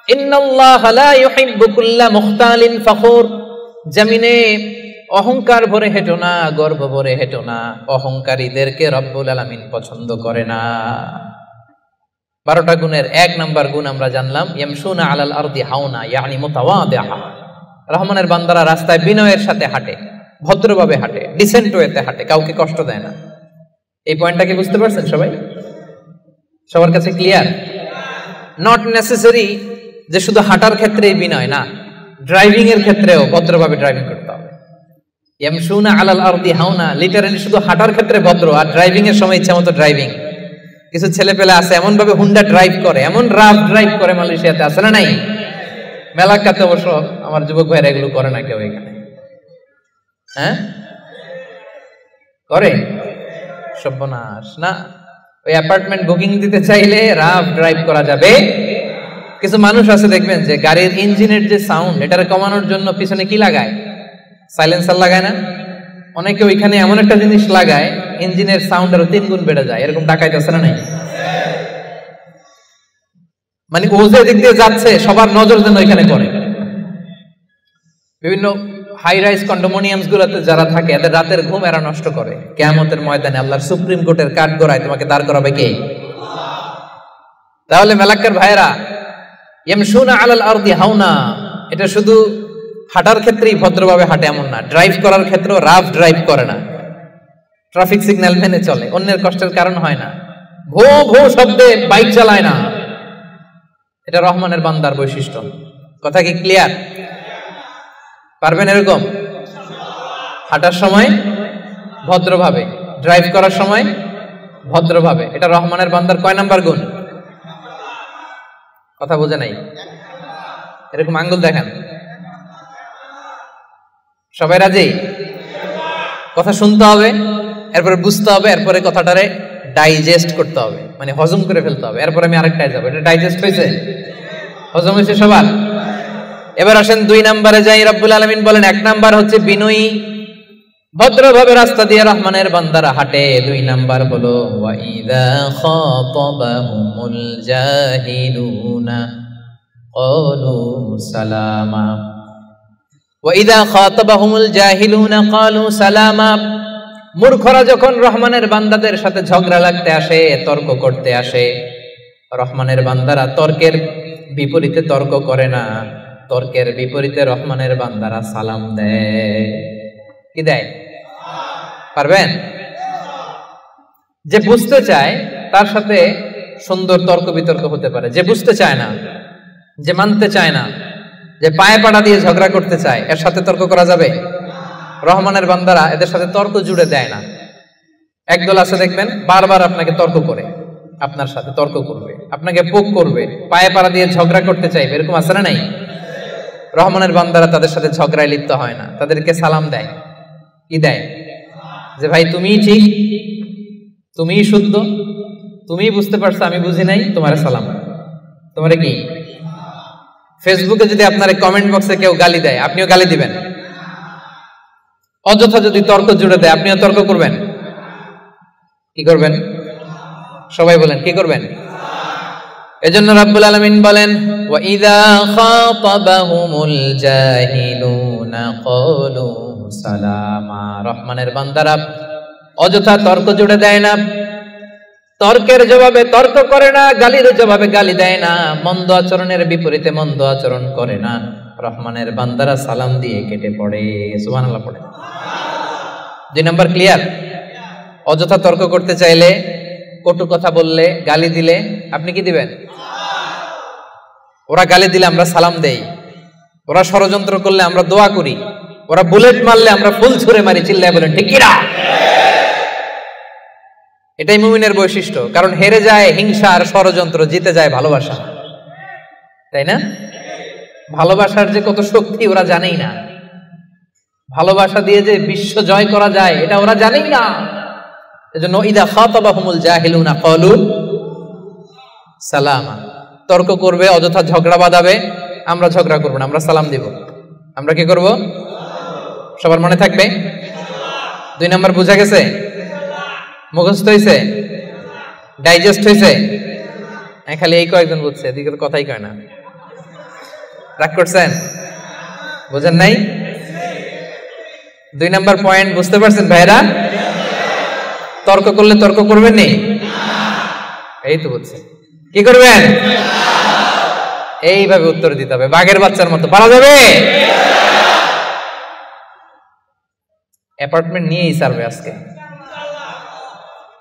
ইন্নাল্লাহা লা ইউহিব্বু কুল্লা মুখতালিন ফখুর। জমিনে অহংকার ভরে হেঁটো না, গর্ব ভরে হেঁটো না। অহংকারীদেরকে রব্বুল আলামিন পছন্দ করে না। 12টা গুণের 1 নাম্বার গুণ আমরা জানলাম, ইয়ামশুনা আলাল আরদি হাওনা ইয়ানি মুতাওয়াদিআ। রহমানের বান্দারা রাস্তায় বিনয়ের সাথে হাঁটে, ভদ্রভাবে হাঁটে, ডিসেন্ট ওয়েতে হাঁটে, কাউকে কষ্ট দেয় না। এই পয়েন্টটা কি বুঝতে পারছেন সবাই? সবার কাছে ক্লিয়ার? নট নেসেসারি যে শুধু হাঁটার ক্ষেত্রেই বিনয়, না, ড্রাইভিং এর ক্ষেত্রেও ভদ্রভাবে ড্রাইভিং করতে হবে। ইয়ামশুনা আলাল আরদি হাওনা লিটারালি শুধু হাঁটার ক্ষেত্রে ভদ্র, আর ড্রাইভিং এর সময় ইচ্ছা মতো ড্রাইভিং। কিছু ছেলে পেলে আছে এমন ভাবে হুন্ডা ড্রাইভ করে, এমন রাফ ড্রাইভ করে, মালয়েশিয়াতে আছে না নাই? মেলাকাতে অবশ্য আমার যুবক ভাইরা এগুলো করে না কেউ এখানে। হ্যাঁ করে? সর্বনাশ না। ওই অ্যাপার্টমেন্ট বুকিং দিতে চাইলে রাফ ড্রাইভ করা যাবে। কিছু মানুষ আছে দেখবেন যে গাড়ির ইঞ্জিনের যে সাউন্ড, এটারে কমানোর জন্য পিছনে কি লাগায়? সাইলেন্সার লাগায় না? অনেকে ওইখানে এমন একটা জিনিস লাগায়, ইঞ্জিনের সাউন্ড আরো 3 গুণ বেড়ে যায়। এরকম ডাকাইতে আছে না নাই? মানে ও যে দিক দিয়ে যাচ্ছে সবার নজর যেন ওইখানে পড়ে। বিভিন্ন হাই রাইজ কন্ডোমিনিয়ামস গুলোতে যারা থাকে, এদের রাতের ঘুম এরা নষ্ট করে। কিয়ামতের ময়দানে আল্লাহর সুপ্রিম কোর্টের কাঠগড়ায় তোমাকে দাঁড় করাবে কে? তাহলে মেলাক্কার ভাইরা, ইয়ামশুনা আলাল আরদি হাওনা, এটা শুধু হাঁটার ক্ষেত্রেই ভদ্রভাবে হাঁটে এমন না, ড্রাইভ করার ক্ষেত্রেও রাফ ড্রাইভ করে না, ট্রাফিক সিগন্যাল মেনে চলে, অন্যের কষ্টের কারণ হয় না, ভো ভো শব্দে বাইক চালায় না। এটা রহমানের বান্দার বৈশিষ্ট্য। কথা কি ক্লিয়ার? পারবেন এরকম হাঁটার সময় ভদ্রভাবে, ড্রাইভ করার সময় ভদ্রভাবে। এটা রহমানের বান্দার কয় নাম্বার গুণ? কথা বোঝে নাই? এরকম আঙ্গুল দেখান। সবাই রাজি? কথা শুনতে হবে, এরপরে বুঝতে হবে, এরপরে কথাটারে ডাইজেস্ট করতে হবে, মানে হজম করে ফেলতে হবে। এরপরে আমি আরেকটায় যাবো। এটা ডাইজেস্ট হয়েছে? হজম হয়েছে সবার? এবার আসেন 2 নম্বরে যাই। রব্বুল আলামিন বলেন 1 নাম্বার হচ্ছে বিনয়ী, ভদ্রভাবে রাস্তা দিয়ে রহমানের বান্দারা হাঁটে। 2 নাম্বার হলো ওয়া ইযা খাতাবাহুমুল জাহিলুনা ক্বালু সালামা। ওয়া ইযা খাতাবাহুমুল জাহিলুনা ক্বালু সালামা। মূর্খরা যখন রহমানের বান্দাদের সাথে ঝগড়া লাগতে আসে, তর্ক করতে আসে, রহমানের বান্দারা তর্কের বিপরীতে তর্ক করে না, তর্কের বিপরীতে রহমানের বান্দারা সালাম দেয়। কি দেয়? পারবেন? যে বুঝতে চায় তার সাথে সুন্দর তর্ক বিতর্ক হতে পারে। যে বুঝতে চায় না, যে মানতে চায় না, যে পায়ে পাড়া দিয়ে ঝগড়া করতে চায়, এর সাথে তর্ক করা যাবে? রহমানের বান্দারা এদের সাথে তর্ক জুড়ে দেয় না। একদল আছে দেখবেন বারবার আপনাকে তর্ক করে, আপনার সাথে তর্ক করবে, আপনাকে পোক করবে, পায়ে পাড়া দিয়ে ঝগড়া করতে চাইবে। এরকম আছে না নাই? রহমানের বান্দারা তাদের সাথে ঝগড়ায় লিপ্ত হয় না, তাদেরকে সালাম দেয়। কি দেয়? যে ভাই তুমিই ঠিক, তুমিই শুদ্ধ, তুমিই বুঝতে পারছো, আমি বুঝি নাই, তোমার সালাম। তোমারে কি? ফেসবুকে যদি আপনার কমেন্ট বক্সে কেউ গালি দেয়, আপনিও গালি দিবেন? অযথা যদি তর্ক জুড়ে দেয়, আপনিও তর্ক করবেন? কি করবেন? সবাই বলেন কি করবেন? এজন্য রাব্বুল আলামিন বলেন ওয়া ইযা খাতাবাহুমুল জাহিলুনা ক্বালু সালামা। রহমানের বান্দারা অযথা তর্ক জুড়ে দেয় না, তর্কের জবাবে তর্ক করে না, গালির জবাবে গালি দেয় না, মন্দ আচরণের বিপরীতে মন্দ আচরণ করে না। রহমানের বান্দারা সালাম দিয়ে কেটে পড়ে। সুবহানাল্লাহ পড়ে। 2 নাম্বার ক্লিয়ার? অযথা তর্ক করতে চাইলে, কটু কথা বললে, গালি দিলে আপনি কি দিবেন? ওরা গালি দিলে আমরা সালাম দেই, ওরা ষড়যন্ত্র করলে আমরা দোয়া করি, ওরা বুলেট মারলে আমরা ফুল ছুঁড়ে মারি, চিল্লায় বলেন ঠিক কি না? এটাই মুমিনের বৈশিষ্ট্য। কারণ হেরে যায় হিংসা আর ষড়যন্ত্র, জিতে যায় ভালোবাসা। তাই না? ভালোবাসার যে কত শক্তি ওরা জানেই না, ভালোবাসা দিয়ে যে বিশ্ব জয় করা যায় এটা ওরা জানেই না। এজন্য ইদা খাতাবাহুমুল জাহিলুনা ক্বালু সালামা। তর্ক করবে, অযথা ঝগড়া বাঁধাবে, আমরা ঝগড়া করব না, আমরা সালাম দিব। আমরা কি করব? সবার মনে থাকবে? 2 নাম্বার বুঝা গেছে? মুখস্থ হয়েছে? ডাইজেস্ট হয়েছে? খালি এই কয়েকজন বুঝছে, এদিকে তো কথাই কয় না। রাগ করছেন? বুঝেন নাই? 2 নাম্বার পয়েন্ট বুঝতে পারছেন ভাইরা? তর্ক করলে তর্ক করবেন নি? এই তো বুঝছে। কি করবেন? এইভাবে উত্তর দিতে হবে, বাঘের বাচ্চার মতো। পারা যাবে? অ্যাপার্টমেন্ট নিয়েই সারবে আজকে।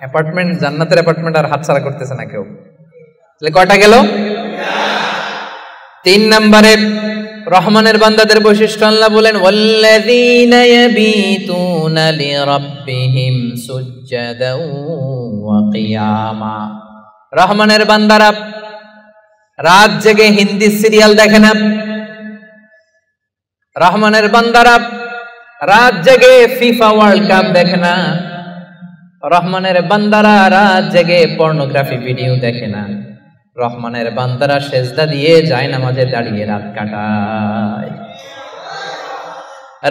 অ্যাপার্টমেন্ট, জান্নাতের অ্যাপার্টমেন্ট আর হাতছাড়া করতেছে না কেউ। তাহলে কয়টা গেল? 3 নম্বরে রহমানের বান্দাদের বৈশিষ্ট্য আল্লাহ বলেন ওয়াল্লাযীনা ইয়াবিতুনা লিরাব্বিহিম সুজদাও ওয়া কিয়ামা। রহমানের বান্দারা রাত জেগে হিন্দি সিরিয়াল দেখে না, রহমানের বান্দারা রাত জেগে ফিফা ওয়ার্ল্ড কাপ দেখে না, রহমানের বান্দারা রাত জেগে পর্নোগ্রাফি ভিডিও দেখে না। রহমানের বান্দারা সেজদা দিয়ে যায় নামাজে দাঁড়িয়ে রাত কাটায়।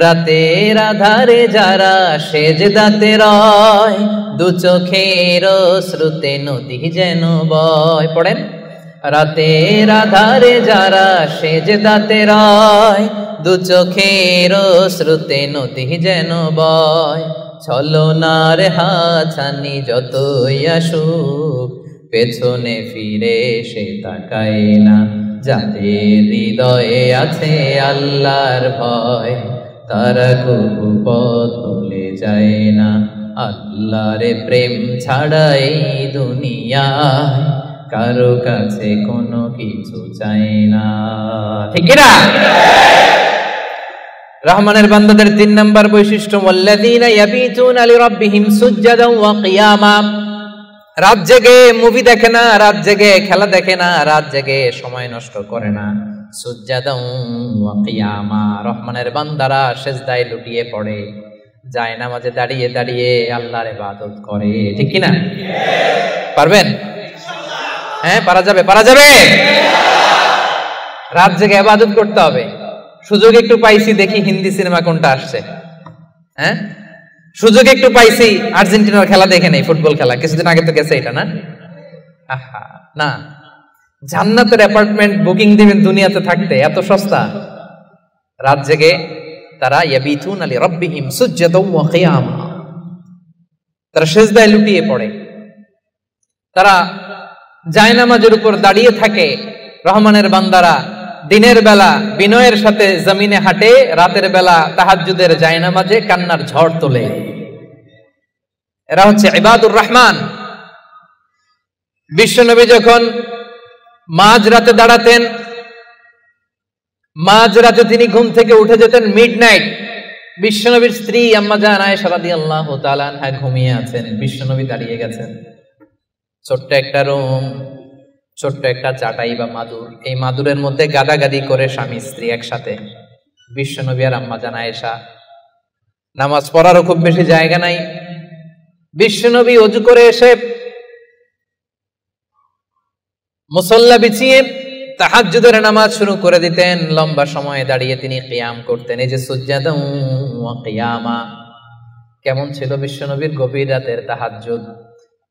রাতের আধারে যারা সেজদাতে রয়, দু চোখের শ্রুতে নদী যেন বয়। পড়েন, রাতের আধারে যারা সেজদাতে রয়, দু চোখের শ্রুতে নদী যেন বয়। ছলনার হাতছানি যতই আসুক, পেছনে ফিরে সে তাকায় না। যাদের হৃদয়ে আছে আল্লাহর ভয়, তারা কবু পথ ভুলে যায় না। আল্লাহর প্রেম ছাড়াই দুনিয়ায় কারো কাছে কোনো কিছু চাই না। ঠিক না? রহমানের বান্দাদের 3 নম্বর বৈশিষ্ট্য ওয়াল্লাযীনা ইয়াবিতুনা লিরাব্বিহিম সুজদাও ওয়া কিয়ামা। রাত জেগে মুভি দেখে না, রাত জেগে খেলা দেখে না, রাত জেগে সময় নষ্ট করে না। সুজ্জাদাও ওয়া কিয়ামা, রহমানের বান্দারা সিজদায় লুটিয়ে পড়ে, যায় নামাজে দাঁড়িয়ে দাঁড়িয়ে আল্লাহর ইবাদত করে। ঠিক কি না? পারবেন? হ্যাঁ, পারা যাবে, পারা যাবে। রাত জেগে ইবাদত করতে হবে। সুযোগ একটু পাইছি, দেখি হিন্দি সিনেমা কোনটা আসছে। হ্যাঁ, সুযোগ একটু পাইছি, আর্জেন্টিনার খেলা দেখে নেই, ফুটবল খেলা কিছুদিন আগে তো গেছে এটা, না? আহা, না, জান্নাতের অ্যাপার্টমেন্ট বুকিং দিবেন দুনিয়াতে থাকতে, এত সস্তা। রাত জেগে তারা ইয়াবিতুনা লিরাব্বিহিম সুজদাও ওয়া কিয়ামা, তারা সিজদায় লুটিয়ে পড়ে, তারা জায়নামাজের উপর দাঁড়িয়ে থাকে। রহমানের বান্দারা দিনের বেলা বিনয়ের সাথে জমিনে হাঁটে, রাতের বেলা তাহাজ্জুদের জায়নামাজে কান্নার ঝড় তোলে। এরা হচ্ছে ইবাদুর রহমান। বিশ্বনবী যখন মাঝ রাতে দাঁড়াতেন, মাঝ রাতে তিনি ঘুম থেকে উঠে যেতেন মিডনাইট। বিশ্বনবীর স্ত্রী আম্মা জান আয়েশা রাদিয়াল্লাহু তাআলা আনহা ঘুমিয়ে আছেন, বিশ্বনবী দাঁড়িয়ে গেছেন। ছোট্ট একটা রুম, ছোট্ট একটা চাটাই বা মাদুর, এই মাদুরের মধ্যে গাদাগাদি করে স্বামী স্ত্রী একসাথে। বিশ্বনবী আর আম্মা জান আয়েশা, নামাজ পড়ারও খুব বেশি জায়গা নাই। বিশ্বনবী ওযু করে এসে মুসল্লা বিছিয়ে তাহাজ্জুদের নামাজ শুরু করে দিতেন। লম্বা সময় দাঁড়িয়ে তিনি কিয়াম করতেন। এই যে সুজদাও ওয়া কিয়ামা, কেমন ছিল বিশ্বনবীর গভীর রাতের তাহাজ্জুদ।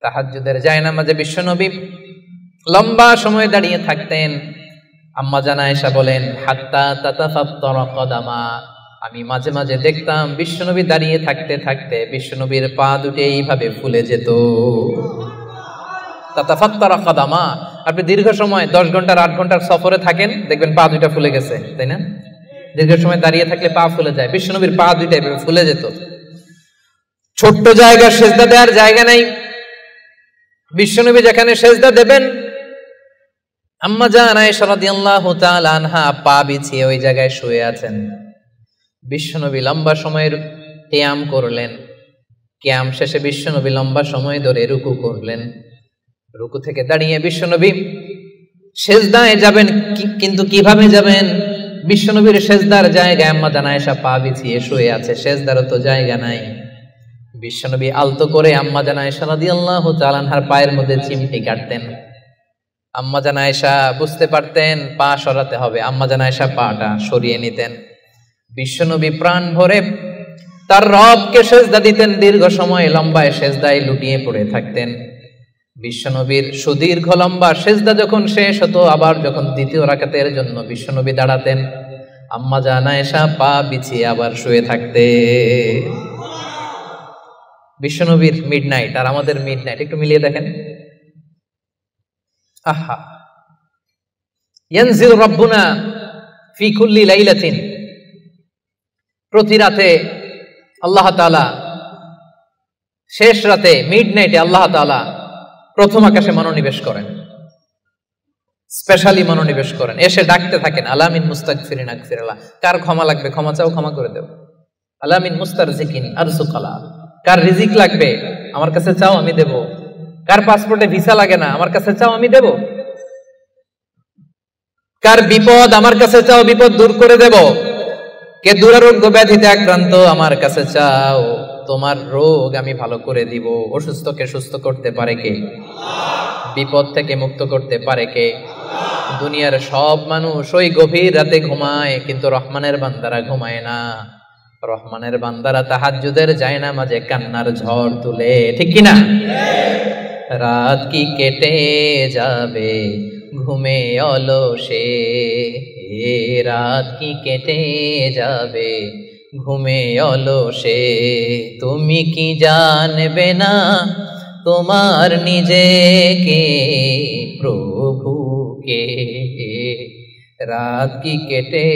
তাহাজ্জুদের জায়নামাজে বিশ্বনবী লম্বা সময় দাঁড়িয়ে থাকতেন। আম্মা জান আয়েশা বলেন, হাত্তা তাতাফাত্তারা কদামা, আমি মাঝে মাঝে দেখতাম বিশ্বনবী দাঁড়িয়ে থাকতে থাকতে বিশ্বনবীর পা দুটো এইভাবে ফুলে যেত। তাতাফাত্তারা কদামা, আপনি দীর্ঘ সময় 10 ঘন্টার 8 ঘন্টার সফরে থাকেন, দেখবেন পা দুইটা ফুলে গেছে, তাই না? দীর্ঘ সময় দাঁড়িয়ে থাকলে পা ফুলে যায়। বিশ্বনবীর পা দুইটা এভাবে ফুলে যেত। ছোট্ট জায়গা, সেজদা দেওয়ার জায়গা নাই। বিশ্বনবী যেখানে সেজদা দেবেন, আম্মা জান আয়েশা রাদিয়াল্লাহু তাআলা আনহা পা বিছিয়ে ওই জায়গায় শুয়ে আছেন। বিশ্বনবী লম্বা সময়ের কিয়াম করলেন। কিয়াম শেষে বিশ্বনবী লম্বা সময় ধরে রুকু করলেন। রুকু থেকে দাঁড়িয়ে বিশ্বনবী সেজদায় যাবেন, কিন্তু কিভাবে যাবেন? বিশ্বনবীর সেজদার জায়গায় আম্মা জান আয়েশা পা বিছিয়ে শুয়ে আছে, সেজদারও তো জায়গা নাই। বিশ্বনবী আলতো করে আম্মা জান আয়েশা রাদিয়াল্লাহু তাআলা আনহার পায়ের মধ্যে চিমটি কাটতেন। আম্মা জান আয়েশা বুঝতে পারতেন পা সরাতে হবে, আম্মা জান আয়েশা পাটা সরিয়ে নিতেন। বিশ্বনবী প্রাণ ভরে তার রবকে সেজদা দিতেন। দীর্ঘ সময় লম্বায় সেজদায় লুটিয়ে পড়ে থাকতেন। বিশ্বনবীর সুদীর্ঘ লম্বা সেজদা যখন শেষ হতো, আবার যখন দ্বিতীয় রাকাতের জন্য বিশ্বনবী দাঁড়াতেন, আম্মা জান আয়েশা পা বিছিয়ে আবার শুয়ে থাকতে। বিশ্বনবীর মিডনাইট আর আমাদের মিডনাইট একটু মিলিয়ে দেখেন। আহা, ইয়ানজিল রাব্বুনা ফি কুল্লি লাইলাতিন, প্রতি রাতে আল্লাহ তাআলা, শেষ রাতে মিডনাইটে আল্লাহ তাআলা প্রথম আকাশে মনোনিবেশ করেন, স্পেশালি মনোনিবেশ করেন। এসে ডাকতে থাকেন, আলামিন মুস্তাগফিরিন আগফিরাল্লাহ, কার ক্ষমা লাগবে ক্ষমা চাও, ক্ষমা করে দেব। আলামিন মুস্তারজিকিন আরজুকালা, কার রিজিক লাগবে আমার কাছে চাও, আমি দেব। কার পাসপোর্টে ভিসা লাগে না আমার কাছে চাও, আমি দেব। কার বিপদ আমার কাছে চাও, বিপদ দূর করে দেব। কে দুরারোগ্য ব্যাধিতে আক্রান্ত আমার কাছে চাও, তোমার রোগ আমি ভালো করে দিব। অসুস্থকে সুস্থ করতে পারে কে? বিপদ থেকে মুক্ত করতে পারে কে? দুনিয়ার সব মানুষ ওই গভীর রাতে ঘুমায়, কিন্তু রহমানের বান্দারা ঘুমায় না। রহমানের বান্দারা তাহাজ্জুদের জায়নামাজে কান্নার ঝড় তুলে। ঠিক কিনা? রাত কি কেটে যাবে ঘুমে অলসে, রাত কি কেটে যাবে ঘুমে অলসে, তুমি কি জানবে না তোমার নিজেকে প্রভুকে। রাত কি কেটে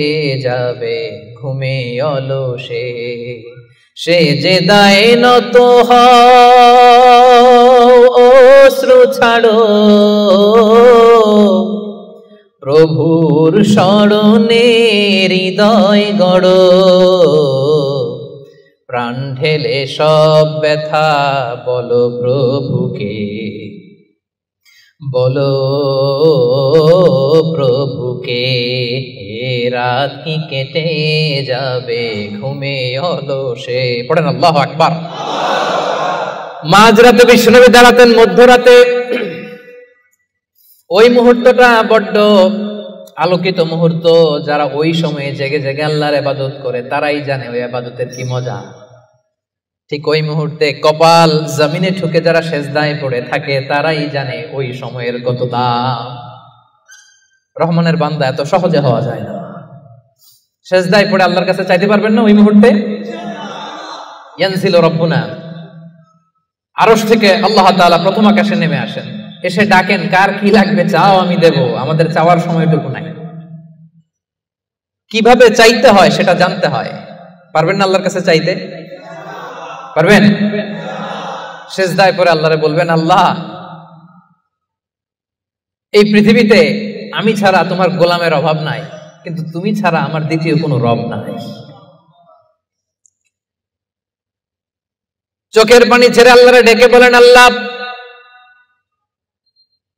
যাবে ঘুমে অলসে, সে যে দায় নত অশ্রু ছাড়ো, প্রভুর স্মরণে হৃদয় গড়, প্রাণ ঢেলে সব ব্যথা বলো প্রভুকে। বলো প্রভুকে, রাত কি কেটে যাবে ঘুমে অলসে। পড়েন আল্লাহু আকবার। মাঝরাতে বিশ্বনবী দাঁড়াতেন, মধ্যরাতে। ওই মুহূর্তটা বড্ড আলোকিত মুহূর্ত। যারা ওই সময়ে জেগে জেগে আল্লাহর ইবাদত করে তারাই জানে ওই ইবাদতের কি মজা। ঠিক ওই মুহূর্তে কপাল জমিনে ঠুকে যারা সেজদায় পড়ে থাকে তারাই জানে ওই সময়ের কত দাম। রহমানের বান্দা এত সহজে হওয়া যায় না। সেজদায় পড়ে আল্লাহর কাছে চাইতে পারবেন না ওই মুহূর্তে? ইয়ানজিলু রাব্বুনা, আরশ থেকে আল্লাহ তাআলা প্রথম আকাশে নেমে আসেন, এসে ডাকেন, কার কি লাগবে চাও আমি দেব। আমাদের চাওয়ার সময়টুকু নাই। কিভাবে চাইতে হয় সেটা জানতে হয়। পারবেন না আল্লাহর কাছে চাইতে? পারবেন? সেজদায় পড়ে আল্লাহরে বলবেন, আল্লাহ এই পৃথিবীতে আমি ছাড়া তোমার গোলামের অভাব নাই, কিন্তু তুমি ছাড়া আমার দ্বিতীয় কোনো রব নাই। চোখের পানি ছেড়ে আল্লাহরে ডেকে বলেন, আল্লাহ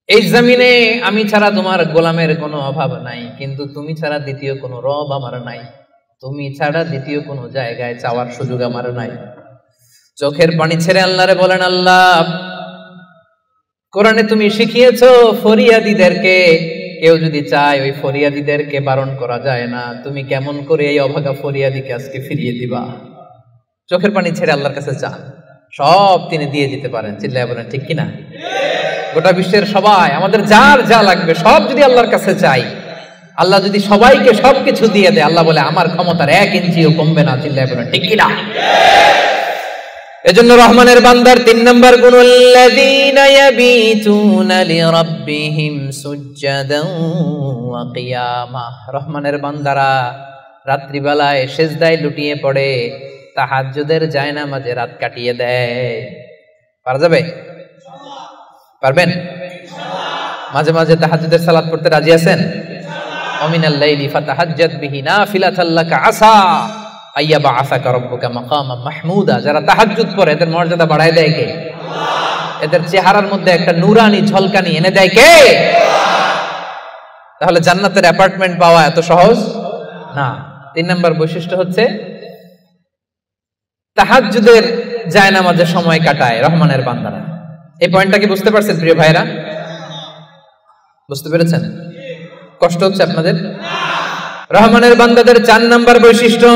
এই জমিনে আমি ছাড়া তোমার গোলামের কোনো অভাব নাই, কিন্তু তুমি ছাড়া দ্বিতীয় কোনো রব আমার নাই। তুমি ছাড়া দ্বিতীয় কোনো জায়গায় চাওয়ার সুযোগ আমার নাই। চোখের পানি ছেড়ে আল্লাহরে বলেন, আল্লাহ কোরআনে তুমি শিখিয়েছো ফরিয়াদীদেরকে কেউ যদি চায় ওই ফরিয়াদীদেরকে বারণ করা যায় না। তুমি কেমন করে এই অভাগা ফরিয়াদীকে আজকে ফিরিয়ে দিবা? চোখের পানি ছেড়ে আল্লাহর কাছে চান, সব তিনি দিয়ে দিতে পারেন। চিল্লায় বলেন ঠিক কিনা? গোটা বিশ্বের সবাই, আমাদের যার যা লাগবে সব যদি আল্লাহর কাছে চাই, আল্লাহ যদি সবাইকে সবকিছু দিয়ে দেয়, আল্লাহ বলে আমার ক্ষমতার 1 ইঞ্চিও কমবে না। চিল্লায় বলেন ঠিক কিনা? এজন্য রহমানের বান্দার 3 নাম্বার গুণ, আল্লাযীনা ইয়াবিতুনা লিরাব্বিহিম সুজদান ওয়া কিয়ামা। রহমানের বান্দারা রাত্রি বেলায় সিজদায় লুটিয়ে পড়ে, তাহাজ্জুদের জায়নামাজে রাত কাটিয়ে দেয়। পারা যাবে? পারবেন? মাঝে মাঝে তাহাজ্জুদের সালাত পড়তে রাজি আছেন? ওয়া মিনাল লাইলি ফাতাহাজ্জাদ বিহি নাফিলাতাল লাকা আসা আইয়াবা আসাকা রব্বুকা মাকামাম মাহমুদা। যারা তাহাজ্জুদ পড়ে এদের মর্যাদা বাড়ায় দেয় কে? এদের চেহারার মধ্যে একটা নূরানি ঝলকানি এনে দেয় কে? তাহলে জান্নাতের অ্যাপার্টমেন্ট পাওয়া এত সহজ না। 3 নম্বর বৈশিষ্ট্য হচ্ছে তাহাজ্জুদের জায়নামাজে সময় কাটায় রহমানের বান্দারা। এই পয়েন্টটা কি বুঝতে পারছেন প্রিয় ভাইরা? বুঝতে পেরেছেন? কষ্ট হচ্ছে আপনাদের? রহমানের বান্দাদের 4 নম্বর বৈশিষ্ট্য,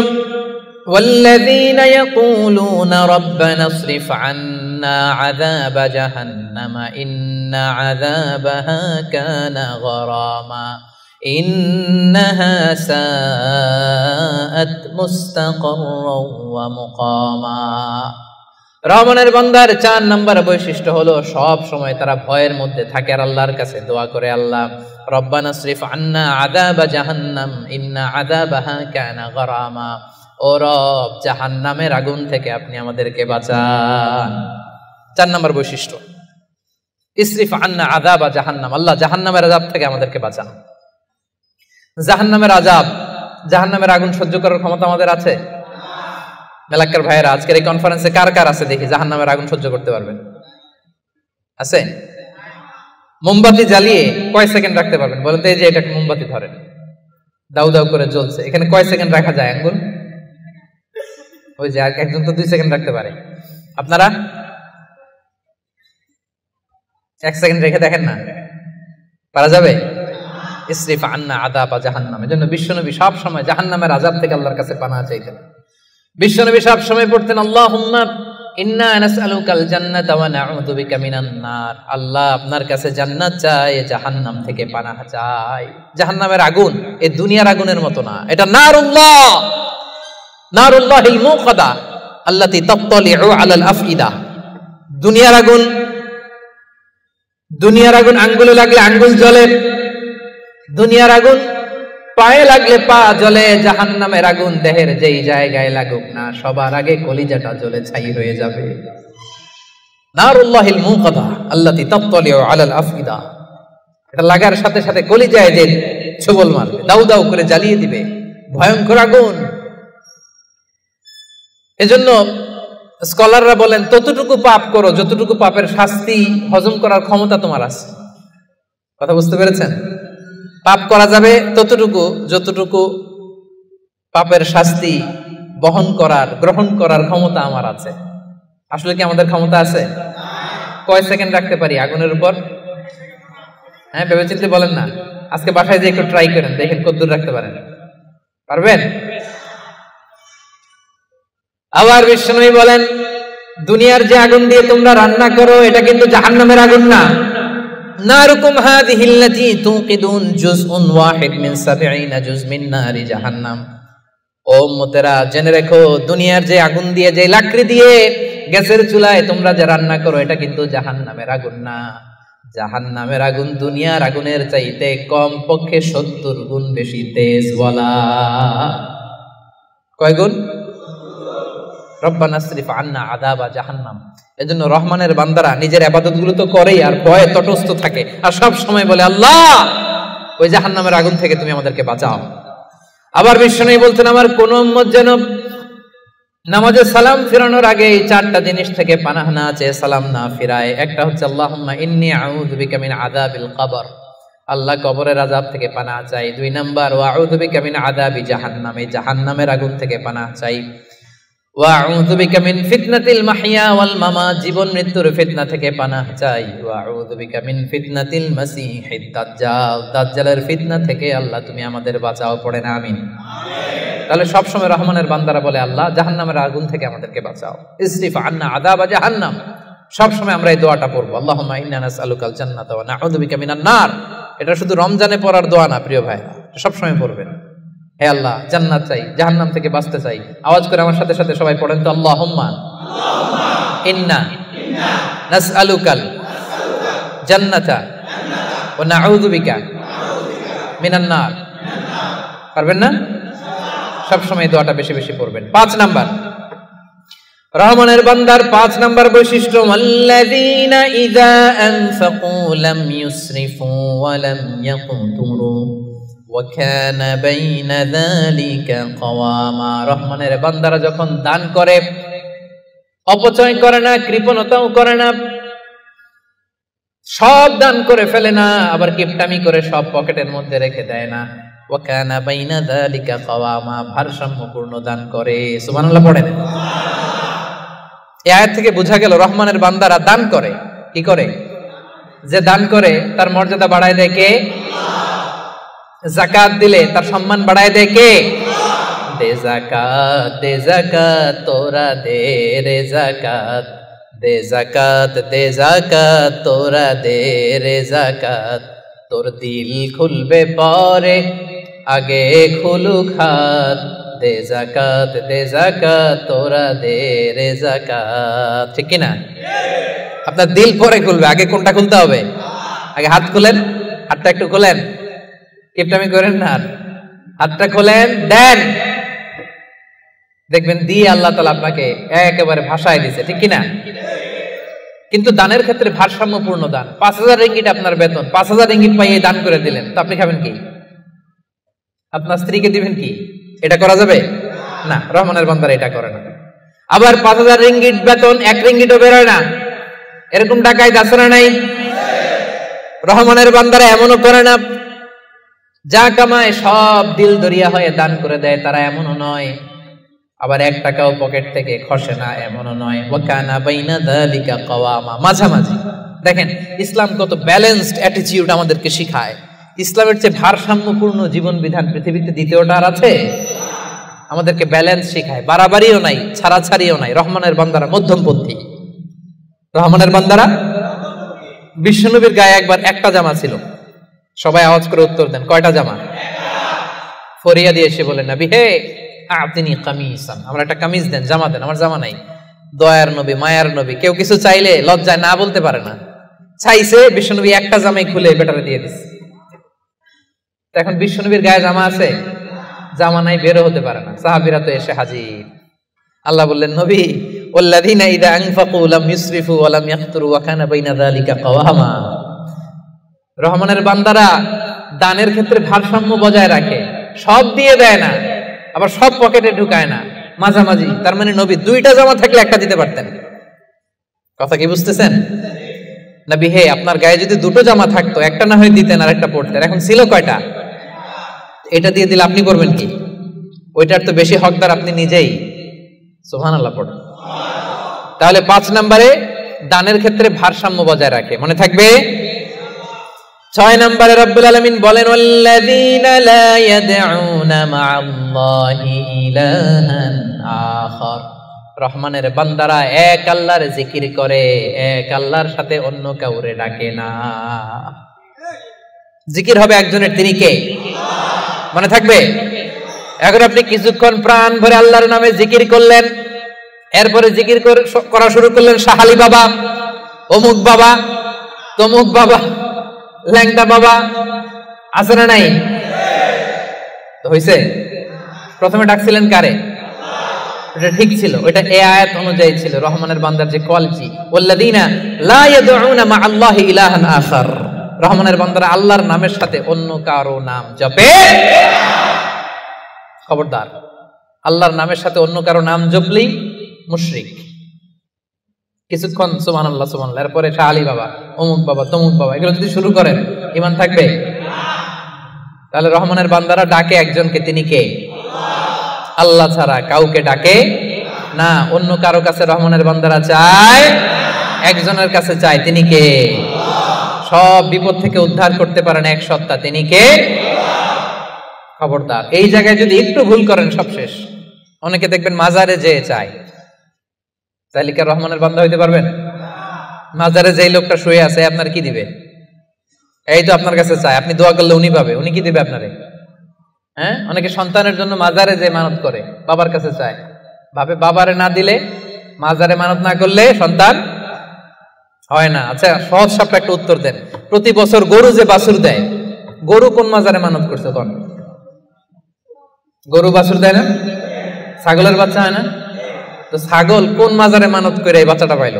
والذين يقولون ربنا اصرف عنا عذاب جهنم إن عذابها كان غراما إنها ساءت مستقرا ومقاما। রহমানের বান্দার 4 নম্বর বৈশিষ্ট্য হলো সব সময় তারা ভয়ের মধ্যে থাকে আর আল্লাহর কাছে দোয়া করে, আল্লাহ রব্বানা সরিফ আন্না আযাবা জাহান্নাম ইন্না আযাবাহা কানা গরামা। ও রব, জাহান্নামের আগুন থেকে আপনি আমাদেরকে বাঁচান। 4 নম্বর বৈশিষ্ট্য, ইসরিফ আন্না আযাবা জাহান্নাম, আল্লাহ জাহান্নামের আযাব থেকে আমাদেরকে বাঁচান। জাহান্নামের আযাব, জাহান্নামের আগুন সহ্য করার ক্ষমতা আমাদের আছে? মেলাক্কার ভাইয়েরা, আজকের এই কনফারেন্সে কার কার আছে দেখি জাহান্নামের আগুন সহ্য করতে পারবেন? আছে? মোমবাতি জ্বালিয়ে কয় সেকেন্ড রাখতে পারবেন বলেন তো? এই যে এটা মোমবাতি ধরেন, দাউ দাউ করে জ্বলছে, এখানে কয় সেকেন্ড রাখা যায় আঙ্গুল? ওই যে একজন তো 2 সেকেন্ড রাখতে পারে, আপনারা 1 সেকেন্ড রেখে দেখেন না, পারা যাবে? ইসরিফ আন্না আযাবা জাহান্নাম। এজন্য বিশ্বনবী সব সময় জাহান্নামের আযাব থেকে আল্লাহর কাছে পানাহ চাইতেন। বিশ্বনবী সব সময় পড়তেন, আল্লাহুম্মা ইন্না নাসআলুকাল জান্নাতা ওয়া নাউযু বিকা মিনান নার। আল্লাহ আপনার কাছে জান্নাত চাই, জাহান্নাম থেকে পানাহ চাই। জাহান্নামের আগুন এই দুনিয়ার আগুনের মতো না, এটা নারুল্লাহ, নারুল্লাহিল মুকাদা আল্লাতী তাত্তালিউ আলাল আফইদা। দুনিয়ার আগুন, দুনিয়ার আগুন আঙ্গুলে লাগলে আঙ্গুল জ্বলে, দুনিয়ার আগুন পায়ে লাগলে পা জ্বলে। জাহান্নামের আগুন দেহের যেই জায়গায় লাগুক না, সবার আগে কলিজাটা জ্বলে ছাই হয়ে যাবে। নারুল্লাহিল মুকাদা আল্লাতী তাত্তালিউ আলাল আফইদা, এটা লাগার সাথে সাথে কলিজায় যে ছোবল মারবে, দাউ দাউ করে জ্বালিয়ে দিবে, ভয়ঙ্কর আগুন। এজন্য স্কলাররা বলেন, ততটুকু পাপ করো যতটুকু পাপের শাস্তি হজম করার ক্ষমতা তোমার আছে। কথা বুঝতে পেরেছেন? পাপ করা যাবে ততটুকু যতটুকু পাপের শাস্তি বহন করার, গ্রহণ করার ক্ষমতা আমার আছে। আসলে কি আমাদের ক্ষমতা আছে? কয় সেকেন্ড রাখতে পারি আগুনের উপর? হ্যাঁ, ভেবে চিন্তে বলেন না। আজকে বাসায় যে একটু ট্রাই করেন, দেখেন কতদূর রাখতে পারেন। পারবেন? আবার বিশ্বনবী বলেন, দুনিয়ার যে আগুন দিয়ে তোমরা রান্না করো এটা কিন্তু জাহান্নামের আগুন না। নারুকুম হাযিহিল্লাতী তুকিদুন জুজউন ওয়াহিদ মিন ৭০ জুজ মিন নারি জাহান্নাম। ও উম্মতেরা, জেনে রেখো, দুনিয়ার যে আগুন দিয়ে, যে লাকড়ি দিয়ে গ্যাসের চুলায় তোমরা যে রান্না করো এটা কিন্তু জাহান্নামের আগুন না। জাহান্নামের আগুন দুনিয়ার আগুনের চাইতে কম পক্ষে ৭০ গুণ বেশি তেজ। বলা কয় গুণ? রব্বানা সরিফ আন্না আযাবা জাহান্নাম। এজন্য রহমানের বান্দারা নিজের ইবাদতগুলো তো করেই, আর ভয়ে তটস্থ থাকে, আর সব সময় বলে, আল্লাহ ওই জাহান্নামের আগুন থেকে তুমি আমাদেরকে বাঁচাও। আবার বিশ্বনবী বলতেন, আমার কোন উম্মত যেন নামাজে সালাম ফিরানোর আগে এই 4টা জিনিস থেকে পানাহ না চেয়ে সালাম না ফিরায়। একটা হচ্ছে আল্লাহুম্মা ইন্নী আউযু বিকা মিন আযাবিল কবর, আল্লাহ কবরের আযাব থেকে পানাহ চাই। 2 নাম্বার, ওয়া আউযু বিকা মিন আযাবি জাহান্নাম, এই জাহান্নামের আগুন থেকে পানাহ চাই। ওয়া আউযু বিকা মিন ফিতনাতিল মাহইয়া ওয়াল মামাত, জীবন মৃত্যুর ফিতনা থেকে পানাহ চাই। ওয়া আউযু বিকা মিন ফিতনাতিল মাসীহিদ দাজ্জাল, দাজ্জালের ফিতনা থেকে আল্লাহ তুমি আমাদের বাঁচাও। পড়েন আমিন। তাহলে সবসময় রহমানের বান্দারা বলে, আল্লাহ জাহান্নামের আগুন থেকে আমাদেরকে বাঁচাও। ইসরিফ আন্না আযাবা জাহান্নাম, সবসময় আমরা এই দোয়াটা পড়বো, আল্লাহুম্মা ইন্না নাসআলুকাল জান্নাতা ওয়া নাউযু বিকা মিনান নার। এটা শুধু রমজানে পড়ার দোয়া না প্রিয় ভাইরা, সবসময় পড়বেন। হে আল্লাহ, জান্নাত চাই, জাহান্নাম থেকে বাঁচতে চাই। আওয়াজ করে আমার সাথে সাথে সবাই পড়েন তো, আল্লাহুম্মা ইন্না নাসআলুকাল জান্নাতা ওয়া নাউযু বিকা মিনান নার। পারবেন না? সবসময় দোয়াটা বেশি বেশি পড়বেন। 5 নাম্বার, রহমানের বান্দার 5 নাম্বার বৈশিষ্ট্য, আল্লাযীনা ইযা আনফাকু লাম ইউসরিফু ওয়া লাম ইয়াকতুরু ওয়া কানা বাইনা যালিকা কাওয়ামা। রহমানের বান্দারা যখন দান করে অপচয় করে না, কৃপণতাও করে না, সব দান করে ফেলে না, আবার কিপটামি করে সব পকেটের মধ্যে রেখে দেয় না। ওয়া কানা বাইনা যালিকা কাওয়ামা, ভারসাম্যপূর্ণ দান করে। সুবহানাল্লাহ পড়েন। এই আয়াত থেকে বোঝা গেল রহমানের বান্দারা দান করে। কি করে? যে দান করে তার মর্যাদা বাড়ায় দেয় কে? যাকাত দিলে তার সম্মান বাড়ায় দেয় কে? দে যাকাত তোরা দে রে যাকাত, দে যাকাত তোরা দে রে যাকাত। তোর দিল খুলবে পরে, আগে খুলুক হাত। দে যাকাত তোরা দে রে যাকাত। ঠিক কি না? আপনার দিল পরে খুলবে, আগে কোনটা খুলতে হবে? আগে হাত খুলেন, হাতটা একটু খোলেন, কিপটামি করেন না, হাতটা খোলেন, দেন, দেখবেন দিয়ে আল্লাহ তাআলা আপনাকে একেবারে ভাষায় দিছে। ঠিক কি না? কিন্তু দানের ক্ষেত্রে ভারসাম্যপূর্ণ দান। 5000 রিঙ্গিট আপনার বেতন, 5000 রিঙ্গিট পাইয়ে দান করে দিলেন, তো আপনি খাবেন কি? আপনার স্ত্রীকে দিবেন কি? এটা করা যাবে না। রহমানের বান্দারা এটা করে না। আবার 5000 রিঙ্গিট বেতন, 1 রিঙ্গিটও বেরোয় না, এরকম টাকায় আছে না নাই? রহমানের বান্দারা এমনও করে না, যা কামায় সব দিল দরিয়া হয়ে দান করে দেয়, তারা এমনও নয়। আবার 1 টাকাও পকেট থেকে খসে না, এমনও নয়। ওয়া কানা বাইনা যালিকা কাওয়ামা, মাঝামাঝি। দেখেন ইসলাম কত ব্যালেন্সড অ্যাটিটিউড আমাদেরকে শিখায়। ইসলামের চেয়ে ভারসাম্যপূর্ণ জীবন বিধান পৃথিবীতে দ্বিতীয়টা আর আছে? আমাদেরকে ব্যালেন্স শিখায়, বাড়াবাড়িও নাই, ছাড়াছাড়িও নাই। রহমানের বান্দারা মধ্যমপন্থী। রহমানের বান্দারা, বিশ্বনবীর গায়ে একবার 1টা জামা ছিল। সবাই আওয়াজ করে উত্তর দেন, কয়টা জামা? ফরিয়া দিয়ে এসে বলেন, নবী হে আতিনি কামিসান, আমার একটা কামিজ দেন, জামা দেন, আমার জামা নাই। দয়ার নবী, মায়ার নবী, কেউ কিছু চাইলে লজ্জায় না বলতে পারে না। চাইছে, বিশ্বনবী 1টা জামাই খুলে বেটারে দিয়ে দিচ্ছে। এখন বিশ্বনবীর গায়ে জামা আছে, জামা নাই, বেরো হতে পারে না। সাহাবীরা তো এসে হাজির। আল্লাহ বললেন, নবী ওয়াল্লাযীনা ইযা আনফাকু লাম ইউসরিফু ওয়া লাম ইয়াকতুরু ওয়া কানা বাইনা যালিকা কাওয়ামা। রহমানের বান্দারা দানের ক্ষেত্রে ভারসাম্য বজায় রাখে, সব দিয়ে দেয় না, আবার সব পকেটে ঢুকায় না, মাঝামাঝি। তার মানে নবী 2টা জামা থাকলে 1টা দিতে পারতেন। কথা কি বুঝতেছেন? নবী হে, আপনার গায়ে যদি দুটো জামা থাকতো, একটা না হয় দিতেন আর একটা পড়তেন, এখন ছিল কয়টা? এটা দিয়ে দিলে আপনি করবেন কি? ওইটার তো বেশি হকদার আপনি নিজেই। সুবহানাল্লাহ পড়েন। তাহলে 5 নম্বরে দানের ক্ষেত্রে ভারসাম্য বজায় রাখে, মনে থাকবে। 6 নম্বরে রব্বুল আলামিন বলেন, ওয়াল্লাযীনা লা ইয়াদউনা মা'আল্লাহি ইলাহান আখার। রহমানের বান্দারা এক আল্লাহর জিকির করে, এক আল্লাহর সাথে অন্য কাউরে ডাকে না। জিকির হবে একজনের, তিনি কে? মনে থাকবে। এখন আপনি কিছুক্ষণ প্রাণ ভরে আল্লাহর নামে জিকির করলেন, এরপরে জিকির করা শুরু করলেন শাহালি বাবা, অমুক বাবা, তমুক বাবা, ল্যাংটা বাবা, আছে না নাই? হইছে? প্রথমে ডাকছিলেন কারে? এটা ঠিক ছিল, ওইটা এই আয়াত অনুযায়ী ছিল। রহমানের বান্দার যে কোয়ালিটি, ওয়াল্লাযীনা লা ইয়াদউনা মা'আল্লাহি ইলাহান আখার। রহমানের বান্দারা আল্লাহর নামের সাথে অন্য কারো নাম জপে। খবরদার, আল্লাহর নামের সাথে অন্য কারো নাম জপলেই মুশরিক। কিছুক্ষণ সুবহানাল্লাহ সুবহানাল্লাহ, এরপরে শাহালি বাবা, অমুক বাবা, তমুক বাবা, এগুলো যদি শুরু করেন, ঈমান থাকবে? তাহলে রহমানের বান্দারা ডাকে একজনকে, তিনি কে? আল্লাহ ছাড়া কাউকে ডাকে না। অন্য কারো কাছে রহমানের বান্দারা চায়, একজনের কাছে চায়, তিনি কে? সব বিপদ থেকে উদ্ধার করতে পারেন এক সত্তা, তিনি কে? খবরদার, এই জায়গায় যদি একটু ভুল করেন সব শেষ। অনেকে দেখবেন মাজারে যেয়ে চায়, তাহলে কি রহমানের বান্দা হইতে পারবেন? মাজারে যেই লোকটা শুয়ে আছে, আপনার কি দিবে? এই তো আপনার কাছে চায়, আপনি দোয়া করলে উনি পাবে, উনি কি দিবে আপনারে? হ্যাঁ, অনেকে সন্তানের জন্য মাজারে যে মানত করে, বাবার কাছে চায়, ভাবে বাবারে না দিলে, মাজারে মানত না করলে সন্তান হয় না। আচ্ছা, সহজ সব একটা উত্তর দেন। প্রতি বছর গরু যে বাছুর দেয়, গরু কোন মাজারে মানত করছে? কোন গরু বাছুর দেয় না? ছাগলের বাচ্চা হয় না? তো ছাগল কোন মাজারে মানত করে এই বাচ্চাটা পাইল?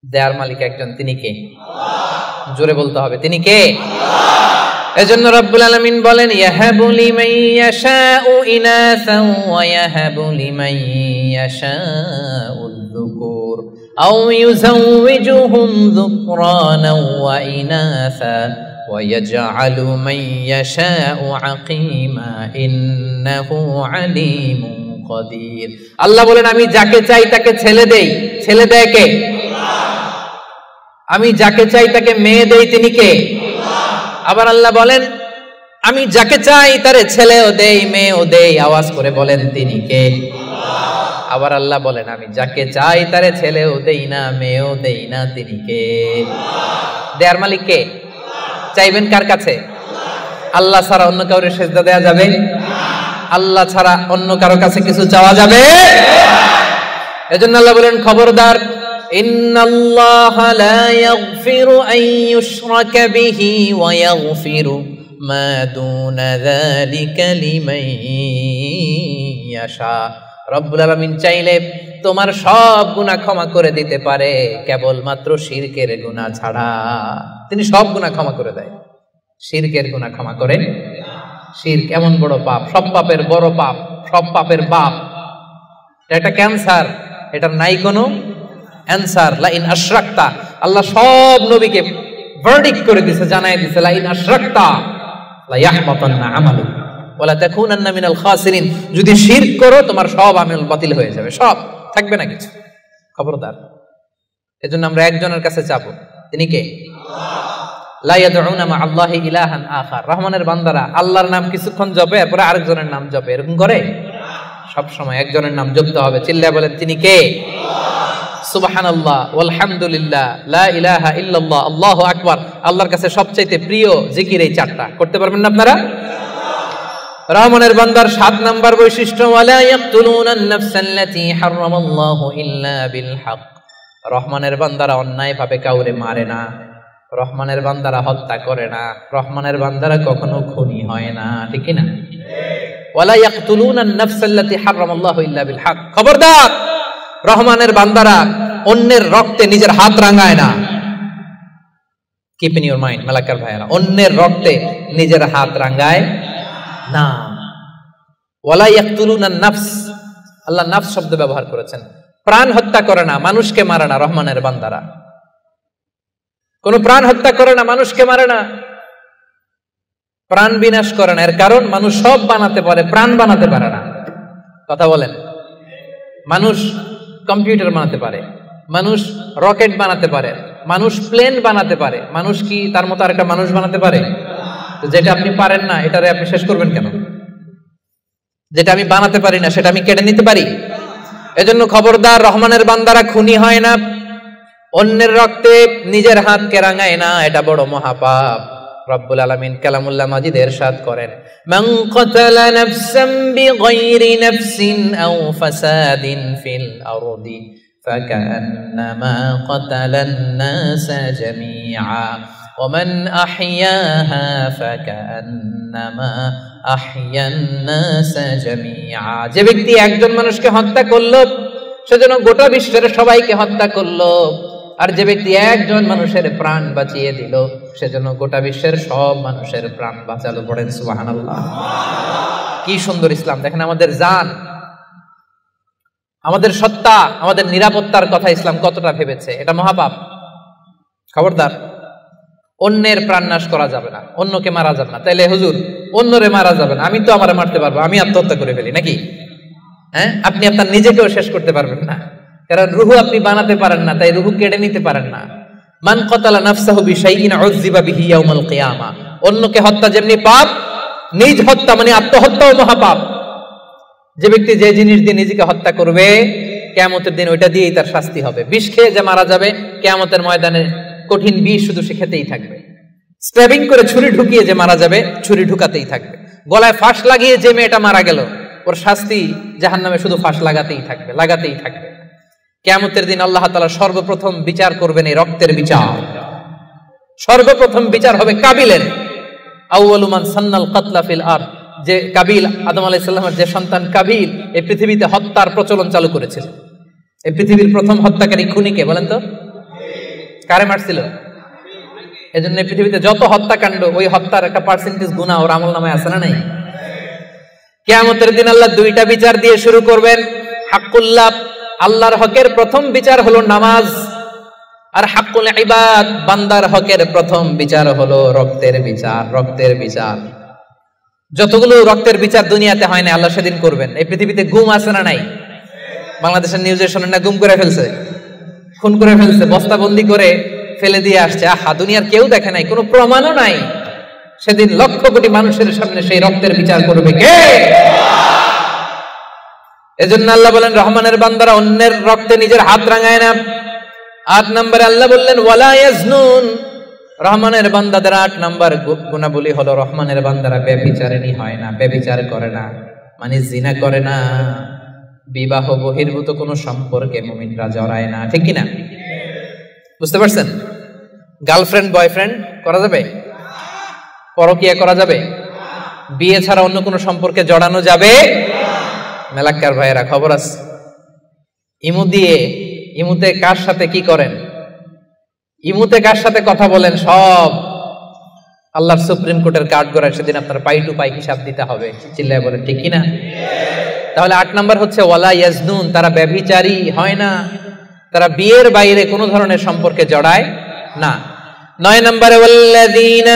দেয়ার মালিক একজন, তিনি কে? জোরে বলতে হবে, তিনি কে? এজন্য রব্বুল আলামিন বলেন, ইয়াহাবু লিমান ইয়াশাউ ইনাসান ওয়া ইয়াহাবু লিমান ইয়াশাউ যুকুর আও ইউযাওয়িজুহুম যুকরানান ওয়া ইনাসা ওয়া ইয়াজআলু মান ইয়াশাউ আকীমা ইন্নাহু আলীমুন কাদির। আল্লাহ বলেন, আমি যাকে চাই তাকে ছেলে দেই। ছেলে দেয় কে? আমি যাকে চাই তাকে মেয়ে দেই, তিনি কে? আবার আল্লাহ বলেন, আমি যাকে চাই তারে ছেলেও দেই, মেয়েও দেই। আওয়াজ করে বলেন, তিনি কে? আবার আল্লাহ বলেন, আমি যাকে চাই তারে ছেলেও দেই না, মেয়েও দেই না, তিনি কে? দেয়ার মালিক কে? চাইবেন কার কাছে? আল্লাহ ছাড়া অন্য কাউরে সেজদা দেয়া যাবে? আল্লাহ ছাড়া অন্য কারো কাছে কিছু চাওয়া যাবে? এজন্য আল্লাহ বলেন, খবরদার, ইন্নাল্লাহা লা ইয়াগফিরু আন ইউশরাকা বিহি ওয়া ইয়াগফিরু মা দুনা যালিকা লিমান ইয়াশা। রব্বুল আলামিন চাইলে তোমার সব গুনাহ ক্ষমা করে দিতে পারে, কেবলমাত্র শিরকের গুনাহ ছাড়া। তিনি সব গুনাহ ক্ষমা করে দেয়, শিরকের গুনাহ ক্ষমা করে। শিরক এমন বড় পাপ, সব পাপের বড় পাপ, সব পাপের বাপ। এটা একটা ক্যান্সার, এটার নাই কোনো অ্যানসার। লা ইন আশরাকতা, আল্লাহ সব নবীকে ভার্ডিক্ট করে দিয়েছে, জানাই দিয়েছে, লা ইন আশরাকতা লা ইয়াহবাতান্না আমালুক ওয়া লা তাকুনান্না মিনাল খাসিরিন। যদি শিরক করো তোমার সব আমল বাতিল হয়ে যাবে, সব থাকবে না কিছু। খবরদার, এজন্য আমরা একজনের কাছে চাবো, তিনি কে? লা ইয়াদউনা মা আল্লাহি ইলাহান আখার। রহমানের বান্দারা আল্লাহর নাম কিছুক্ষণ জপে, এরপরে আরেকজনের নাম জপে, এরকম করে? সব সময় একজনের নাম জপতে হবে। চিল্লায় বলেন, তিনি কে? সুবহানাল্লাহ, আলহামদুলিল্লাহ, লা ইলাহা ইল্লাল্লাহ, আল্লাহু আকবার। আল্লাহর কাছে সবচাইতে প্রিয় জিকির এই চারটা। করতে পারবেন না আপনারা? রহমানের বান্দার 7 নাম্বার বৈশিষ্ট্য, ওয়ালা ইয়াকতুলুনান নাফসাল্লাতী হারামাল্লাহু ইল্লা বিল হক। রহমানের বান্দারা অন্যায় ভাবে কাউরে মারে না, রহমানের বান্দারা হত্যা করে না, রহমানের বান্দারা কখনো খুনি হয় না, ঠিক না? ওয়ালা ইয়াকতুলুনান নাফসাল্লাতী হারামাল্লাহু ইল্লা বিল হক। খবরদার, রহমানের বান্দারা অন্যের রক্তে নিজের হাত রাঙায় না। Keep in your mind Malakar ভাইরা, অন্যের রক্তে নিজের হাত রাঙায় না। ওয়ালা ইয়াকতুলুনান নাফস, আল্লাহ নাফস শব্দ ব্যবহার করেছেন। প্রাণ হত্যা করে না, মানুষকে মারে না রহমানের বান্দারা। কোন প্রাণ হত্যা করে না, মানুষকে মারে না, প্রাণ বিনাশ করে না। এর কারণ মানুষ সব বানাতে পারে, প্রাণ বানাতে পারে না। কথা বলেন। মানুষ কম্পিউটার বানাতে পারে, মানুষ রকেট বানাতে পারে, মানুষ প্লেন বানাতে পারে। মানুষ কি তার মতো আরেকটা মানুষ বানাতে পারে? যেটা আপনি পারেন না এটারে আপনি শেষ করবেন কেন? যেটা আমি বানাতে পারি না সেটা আমি কেটে নিতে পারি? এজন্য খবরদার, রহমানের বান্দারা খুনি হয় না, অন্যের রক্তে নিজের হাতকে রাঙায় না, এটা বড় মহাপাপ। রব্বুল আলামিন কালামুল্লাহ মাজিদে ইরশাদ করেন, মান কাতালা নাফসান বিগাইরি নাফসিন আও ফাসাদিন ফিল আরদি ফাকান্নামা কাতালান নাসা জামিআ ওয়া মান আহইয়াহা ফাকান্নামা আহইয়ান নাসা জামিআ। যে ব্যক্তি একজন মানুষকে হত্যা করলো সেজন্য গোটা বিশ্বের সবাইকে হত্যা করলো, আর যে ব্যক্তি একজন মানুষের প্রাণ বাঁচিয়ে দিল সেজন্য গোটা বিশ্বের সব মানুষের প্রাণ বাঁচালো। পড়েন সুবহানাল্লাহ। কি সুন্দর ইসলাম! দেখেন, আমাদের জান, আমাদের সত্তা, আমাদের নিরাপত্তার কথা ইসলাম কতটা ভেবেছে। এটা মহাপাপ। খবরদার, অন্যের প্রাণ নাশ করা যাবে না, অন্যকে মারা যাবে না। তাইলে হুজুর, অন্যরে মারা যাবে না, আমি তো আমারে মারতে পারবো, আমি আত্মহত্যা করে ফেলি নাকি? হ্যাঁ, আপনি আপনার নিজেকেও শেষ করতে পারবেন না, কারণ রুহু আপনি বানাতে পারেন না, তাই রুহু কেড়ে নিতে পারেন না। মান কাতালা নাফসাহু বিশাইইন উযযিবা বিহি ইয়াউমাল কিয়ামা। অন্যকে হত্যা যেমনি পাপ, নিজ হত্যা মানে আত্মহত্যাও মহাপাপ। যে ব্যক্তি যে জিনিস দিয়ে নিজেকে হত্যা করবে, কিয়ামতের দিন ওইটা দিয়েই তার শাস্তি হবে। বিষ খেয়ে যে মারা যাবে, কিয়ামতের ময়দানে কঠিন বিষ শুধু সে খেতেই থাকবে। স্ট্যাবিং করে ছুরি ঢুকিয়ে যে মারা যাবে, ছুরি ঢুকাতেই থাকবে। গলায় ফাঁস লাগিয়ে যে মেয়েটা মারা গেল, ওর শাস্তি জাহান্নামে শুধু ফাঁস লাগাতেই থাকবে, লাগাতেই থাকবে। কিয়ামতের দিন আল্লাহ তাআলা সর্বপ্রথম বিচার করবেন এই রক্তের বিচার। সর্বপ্রথম বিচার হবে কাবিলের। আউয়ালু মান সান্নাল কাতলা ফিল আরদ। যে কাবিল, আদম আলাইহিস সালামের যে সন্তান কাবিল, এই পৃথিবীতে হত্যার প্রচলন চালু করেছিল। এই পৃথিবীর প্রথম হত্যাকারী খুনিকে বলেন তো? কারে মারছিল? এজন্য পৃথিবীতে যত হত্যাকাণ্ড, ওই হত্যার একটা পার্সেন্টেজ গুনাহ ওর আমলনামায় আছে না নাই? কিয়ামতের দিন আল্লাহ দুইটা বিচার দিয়ে শুরু করবেন। হাক্কুল্লাহ, আল্লাহর হকের প্রথম বিচার হলো নামাজ, আর হাক্কুল ইবাদ, বান্দার হকের প্রথম বিচার হলো রক্তের বিচার। রক্তের বিচার, যতগুলো রক্তের বিচার দুনিয়াতে হয় না, আল্লাহ সেদিন করবেন। এই পৃথিবীতে গুম আছে না নাই? বাংলাদেশের নিউজে শোনেন না, গুম করে ফেলছে, খুন করে ফেলছে, বস্তাবন্দি করে ফেলে দিয়ে আসছে। আহা, দুনিয়ার কেউ দেখে নাই, কোনো প্রমাণও নাই। সেদিন লক্ষ কোটি মানুষের সামনে সেই রক্তের বিচার করবে কে? এজন্য আল্লাহ বলেন, রহমানের বান্দারা অন্যের রক্তে নিজের হাত রাঙায় না। ৮ নম্বরে আল্লাহ বললেন ওয়ালা ইয়াজনুন। রহমানের বান্দাদের ৮ নম্বর গুণাবলী হলো, রহমানের বান্দারা ব্যভিচারিণী হয় না, ব্যভিচার করে না, মানে জিনা করে না, বিবাহ বহির্ভূত কোনো সম্পর্কে মুমিনরা জড়ায় না। ঠিক কিনা? বুঝতে পারছেন? গার্লফ্রেন্ড বয়ফ্রেন্ড করা যাবে? পরকিয়া করা যাবে? বিয়ে ছাড়া অন্য কোনো সম্পর্কে জড়ানো যাবে? মেলাক্কার ভাইয়েরা, খবর আছে। ইমুতে কার সাথে কি করেন, ইমুতে কার সাথে কথা বলেন, সব আল্লাহর সুপ্রিম কোর্টের কার্ড গড়ায়। সেদিন আপনার পাই টু পাই হিসাব দিতে হবে। চিল্লায় বলেন ঠিক কিনা? তাহলে ৮ নম্বর হচ্ছে ওয়ালা ইয়াজনুন, তারা ব্যভিচারী হয় না, তারা বিয়ের বাইরে কোনো ধরনের সম্পর্কে জড়ায় না। ৯ নম্বরে ওয়াল্লাযীনা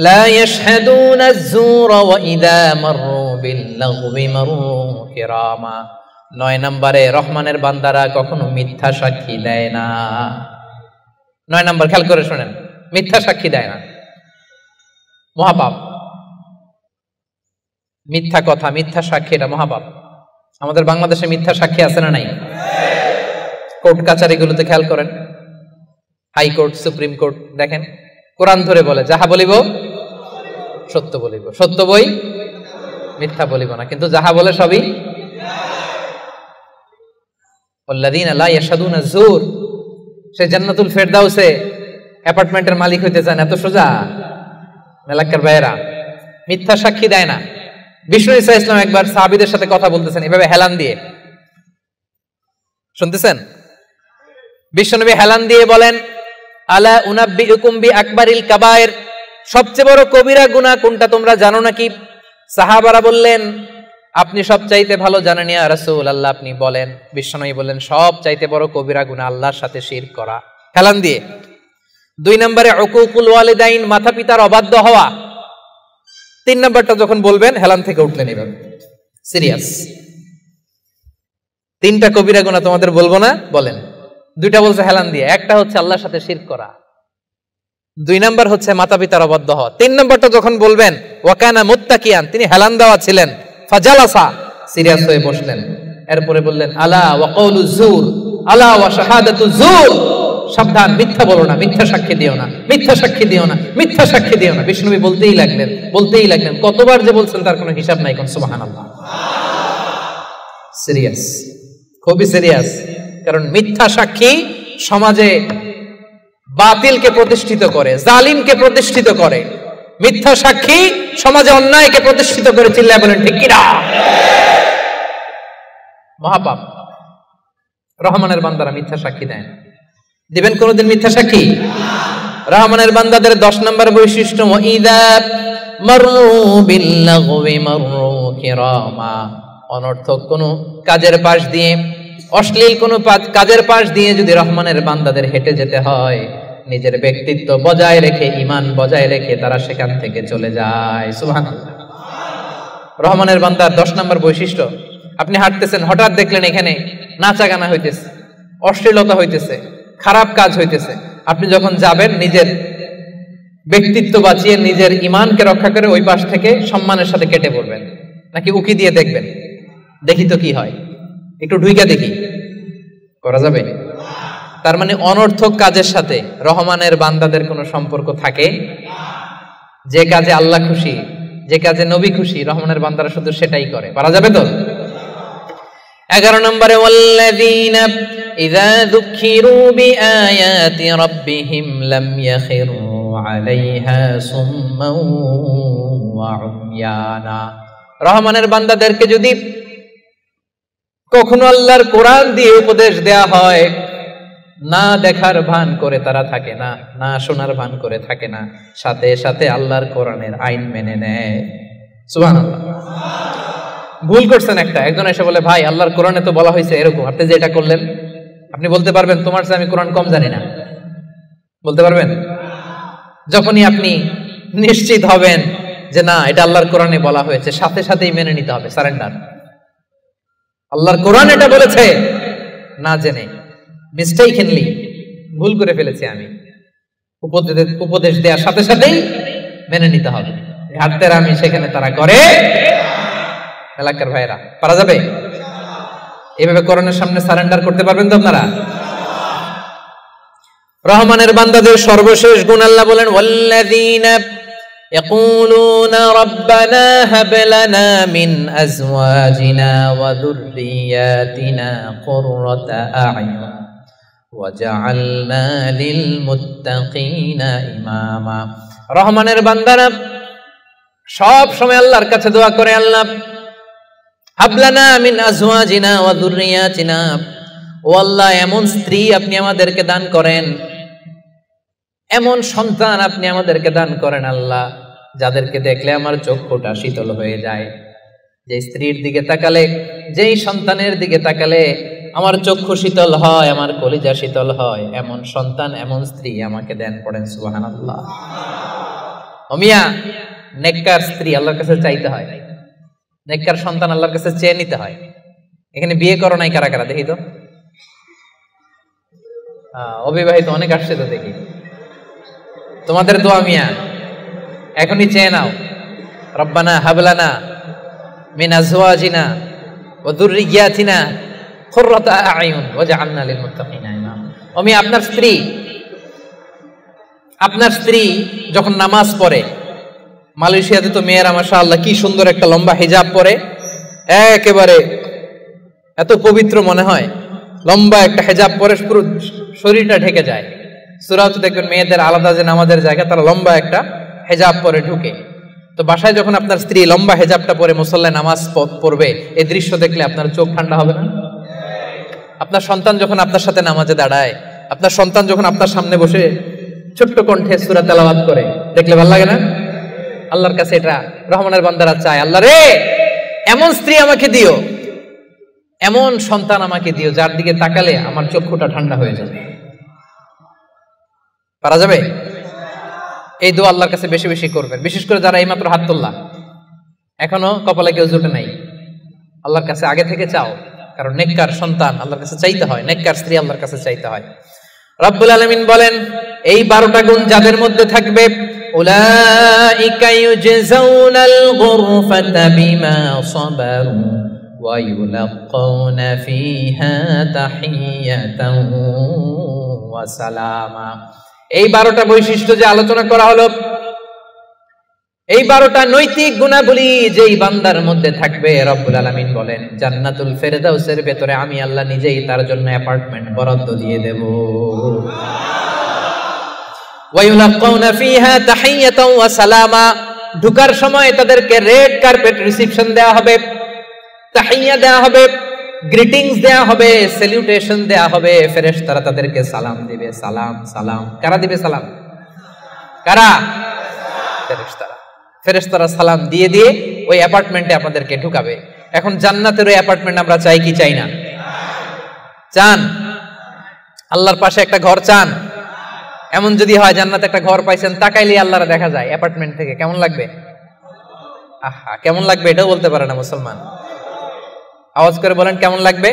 লা ইয়াশহাদুনা আয-যুরা ওয়া ইযা মাররু বিল-লাগবি মাররু কিরামা। ৯ নম্বরে রহমানের বান্দারা কখনো মিথ্যা সাক্ষী দেয় না। ৯ নম্বর খেয়াল করে শুনেন, মিথ্যা সাক্ষী দেয় না, মহাপাপ। মিথ্যা কথা, মিথ্যা সাক্ষী, এটা মহাপাপ। আমাদের বাংলাদেশে মিথ্যা সাক্ষী আছে না নাই? কোর্ট কাচারিগুলোতে খেয়াল করেন, হাইকোর্ট, সুপ্রিম কোর্ট, দেখেন কোরআন ধরে বলে, যাহা বলিব সত্য বলিব, সত্য বই মিথ্যা বলিব না। কিন্তু যাহা বলে সবই ওয়াল্লাযীনা লা ইয়াশহাদুনা আয-যুর। সে জান্নাতুল ফেরদাউসে অ্যাপার্টমেন্টের মালিক হইতে চান, এত সোজা? মেলাক্কার ভাইয়েরা, মিথ্যা সাক্ষী দেয় না। বিষ্ণু ঈসা ইসলাম একবার সাহাবীদের সাথে কথা বলতেছেন, এভাবে হেলান দিয়ে, শুনতেছেন? বিশ্বনবী হেলান দিয়ে বলেন, আলা উনাব্বিউকুম বিআকবারিল কাবায়ের, সবচেয়ে বড় কবিরা গুনাহ কোনটা তোমরা জানো নাকি? সাহাবারা বললেন, আপনি সবচাইতে ভালো জানেন ইয়া রাসূলুল্লাহ, আপনি বলেন। বিশ্বনবী বললেন, সবচাইতে বড় কবিরা গুনাহ আল্লাহর সাথে শিরক করা। হেলান দিয়ে। 2 নম্বরে উকুকুল ওয়ালিদাইন, মাতা পিতার অবাধ্য হওয়া। 3 নম্বরটা যখন বলবেন হেলান থেকে উঠলেন এইভাবে, সিরিয়াস। 3টা কবিরা গুনাহ তোমাদের বলবো না, বলেন। 2টা বলছে হেলান দিয়ে, একটা হচ্ছে আল্লাহর সাথে শিরক করা, 2 নম্বর হচ্ছে মাতা পিতার অবাধ্য হওয়া। 3 নম্বরটা যখন বলবেন ওয়াকানা মুত্তাকিয়ান, তিনি হেলান দেওয়া ছিলেন, ফাজালাসা, সিরিয়াস হয়ে বসলেন। এরপরে বললেন আলা ওয়া কাউলু যুর, আলা ওয়া শাহাদাতু যুর, সাবধান, মিথ্যা বলো না, মিথ্যা সাক্ষী দিও না, মিথ্যা সাক্ষী দিও না, মিথ্যা সাক্ষী দিও না। বিষ্ণু নবী বলতেই লাগলেন, কতবার যে বলছেন তার কোনো হিসাব নাই। কোন সুবহানাল্লাহ। সিরিয়াস, খুবই সিরিয়াস। কারণ মিথ্যা সাক্ষী সমাজে বাতিলকে প্রতিষ্ঠিত করে, জালিমকে প্রতিষ্ঠিত করে। মিথ্যা সাক্ষী সমাজে অন্যায়কে প্রতিষ্ঠিত করে। চিল্লায় বলেন ঠিক কিনা? মহাপাপ। রহমানের বান্দারা মিথ্যা সাক্ষী দেন। দিবেন কোনদিন মিথ্যা সাক্ষী? রহমানের বান্দাদের 10 নম্বর বৈশিষ্ট্য, ওয়াইদা মাররু বিল্লাগwi মাররু কিরামা, অনর্থক কোন কাজের পাশ দিয়ে, অশ্লীল কোন কাজের পাশ দিয়ে যদি রহমানের বান্দাদের হেঁটে যেতে হয়, নিজের ব্যক্তিত্ব বজায় রেখে, ঈমান বজায় রেখে তারা সেখান থেকে চলে যায়। সুবহানাল্লাহ। রহমানের বান্দার 10 নম্বর বৈশিষ্ট্য, আপনি হাঁটতেছেন, হঠাৎ দেখলেন এখানে নাচা গানা হইতেছে, অশ্লীলতা হইতেছে, খারাপ কাজ হইতেছে। আপনি যখন যাবেন, নিজের ব্যক্তিত্ব বাঁচিয়ে, নিজের ঈমানকে রক্ষা করে ওই পাশ থেকে সম্মানের সাথে কেটে পড়বেন, নাকি উকি দিয়ে দেখবেন দেখি তো কি হয়, একটু ঢুইকা দেখি, করা যাবে? তার মানে অনর্থক কাজের সাথে রহমানের বান্দাদের কোনো সম্পর্ক থাকে? যে কাজে আল্লাহ খুশি, যে কাজে নবী খুশি, রহমানের বান্দারা শুধু সেটাই করে। পারা যাবে তো? 11 নম্বরে ওয়াল্লাযীনা ইযা যুকিরু বিআয়াতি রাব্বিহিম লাম ইয়াখিরু আলাইহা সুম্মান ওয়া উময়ানা, রহমানের বান্দাদেরকে যদি কখনো আল্লাহর কোরআন দিয়ে উপদেশ দেয়া হয়, না দেখার ভান করে তারা থাকে না, না শোনার ভান করে থাকে না, সাথে সাথে আল্লাহর কোরআনের আইন মেনে নেয়। সুবহানাল্লাহ। ভুল করছেন একটা, একজন এসে বলে ভাই আল্লাহর কোরআনে তো বলা হয়েছে এরকম, আপনি যে এটা করলেন, আপনি বলতে পারবেন তোমার চেয়ে আমি কোরআন কম জানি না? বলতে পারবেন? যখনই আপনি নিশ্চিত হবেন যে না এটা আল্লাহর কোরআনে বলা হয়েছে, সাথে সাথেই মেনে নিতে হবে, সারেন্ডার। আল্লাহর কোরআন এটা বলেছে, না জেনে মিস্টেকলি ভুল করে ফেলেছি আমি, উপদেশ দেওয়ার সাথে সাথেই মেনে নিতে হবে। ঘাটতের আমি সেখানে তারা করে। এলাকার ভাইরা, পারা যাবে? এভাবে কোরআনের সামনে সারেন্ডার করতে পারবেন তো আপনারা? রহমানের বান্দাদের সর্বশেষ গুণ আল্লাহ বলেন ওয়াল্লাযীনা ইয়াকুলুনা রাব্বানা হাব লানা মিন আজওয়াজিনা ওয়া যুররিয়াতিনা কুররাতা আ'য়ুন ওয়াজআলনা লিল মুত্তাকিনা ইমামা। রহমানের বান্দারা সব সময় আল্লাহর কাছে দোয়া করে, আল্লাহ হাবলানা মিন আজওয়াজিনা ওয়া যুররিয়াতিনা, ও আল্লাহ এমন স্ত্রী আপনি আমাদেরকে দান করেন, এমন সন্তান আপনি আমাদেরকে দান করেন আল্লাহ, যাদেরকে দেখলে আমার চক্ষুটা শীতল হয়ে যায়। যে স্ত্রীর দিকে তাকালে, যেই সন্তানের দিকে তাকালে আমার চক্ষু শীতল হয়, আমার কলিজা শীতল হয়, এমন সন্তান, এমন স্ত্রী আমাকে দেন। পড়েন সুবহানাল্লাহ। ও মিয়া, নেককার স্ত্রী আল্লাহর কাছে চাইতে হয়, নেককার সন্তান আল্লাহর কাছে চেয়ে নিতে হয়। এখানে বিয়ে করো নাই কারা কারা দেখি তো? অবিবাহিত অনেক আসছে তো দেখি। তোমাদের দোয়া মিয়া, এখনই চেয়ে নাও, রব্বানা হাবলানা মিন আজওয়াজিনা ওয়া যুররিয়াতিনা কুররাতা আ'য়ুন ওয়াজআলনা লিল মুত্তাকিনা ইমামা। ও মিয়া, আপনার স্ত্রী যখন নামাজ পড়ে, মালয়েশিয়াতে তো মেয়েরা মাশাআল্লাহ কি সুন্দর একটা লম্বা হিজাব পরে, একেবারে এত পবিত্র মনে হয়, লম্বা একটা হিজাব পরে পুরো শরীরটা ঢেকে যায়। সূরাতে দেখবেন মেয়েদের আলাদা যে নামাজের জায়গা, তারা লম্বা একটা হিজাব পরে ঢুকে। তো বাসায় যখন আপনার স্ত্রী লম্বা হিজাবটা পরে মুসল্লায় নামাজ পড়বে, এই দৃশ্য দেখলে আপনার চোখ ঠান্ডা হবে না? আপনার সন্তান যখন আপনার সাথে নামাজে দাঁড়ায়, আপনার সন্তান যখন আপনার সামনে বসে ছোট্ট কণ্ঠে সূরা তেলাওয়াত করে, দেখলে ভালো লাগে না? আল্লাহর কাছে এটা রহমানের বান্দারা চায়, আল্লাহ রে এমন স্ত্রী আমাকে দিও, এমন সন্তান আমাকে দিও, যার দিকে তাকালে আমার চক্ষুটা ঠান্ডা হয়ে যাবে। পারা যাবে? এই দোয়া আল্লাহর কাছে বেশি বেশি করবেন, বিশেষ করে যারা এইমাত্র হাত তুললা, এখনো কপালে কেউ জুটে নাই, আল্লাহর কাছে আগে থেকে চাও, কারণ নেককার সন্তান আল্লাহর কাছে চাইতে হয়, নেককার স্ত্রী আল্লাহর কাছে চাইতে হয়। রব্বুল আলামিন বলেন, এই 12টা গুণ যাদের মধ্যে থাকবে, উলাইকা ইউজজাউনাল গুরফাতা বিমা সাবারু ওয়া ইউলাক্কাউনা ফিহা তাহিয়াতান ওয়া সালামা। এই 12টা বৈশিষ্ট্য যে আলোচনা করা হলো, এই 12টা নৈতিক গুণাবলী যেই বান্দার মধ্যে থাকবে, রব্বুল আলামিন বলেন জান্নাতুল ফেরদাউসের ভেতরে আমি আল্লাহ নিজেই তার জন্য অ্যাপার্টমেন্ট বরাদ্দ দিয়ে দেব। ওয়া ইউলাক্কাউনা ফিহা তাহিয়াতান ওয়া সালামা, ঢোকার সময় তাদেরকে রেড কার্পেট রিসিপশন দেয়া হবে, তাহিয়া দেয়া হবে, গ্রিটিংস দেয়া হবে, স্যালুটেশন দেয়া হবে, ফেরেশতারা তাদেরকে সালাম দিবে। সালাম সালাম কারা দিবে? সালাম কারা? ফেরেশতারা। ফেরেশতারা সালাম দিয়ে দিয়ে ওই অ্যাপার্টমেন্টে আপনাদেরকে ঢুকাবে। এখন জান্নাতের ওই অ্যাপার্টমেন্ট আমরা চাই কি চাই না? চান? আল্লাহর পাশে একটা ঘর চান? এমন যদি হয় জান্নাতে একটা ঘর পাইছেন, তাকাইলে আল্লাহরা দেখা যায় অ্যাপার্টমেন্ট থেকে, কেমন লাগবে? আহা, কেমন লাগবে এটাও বলতে পারে না মুসলমান। আওয়াজ করে বলেন কেমন লাগবে?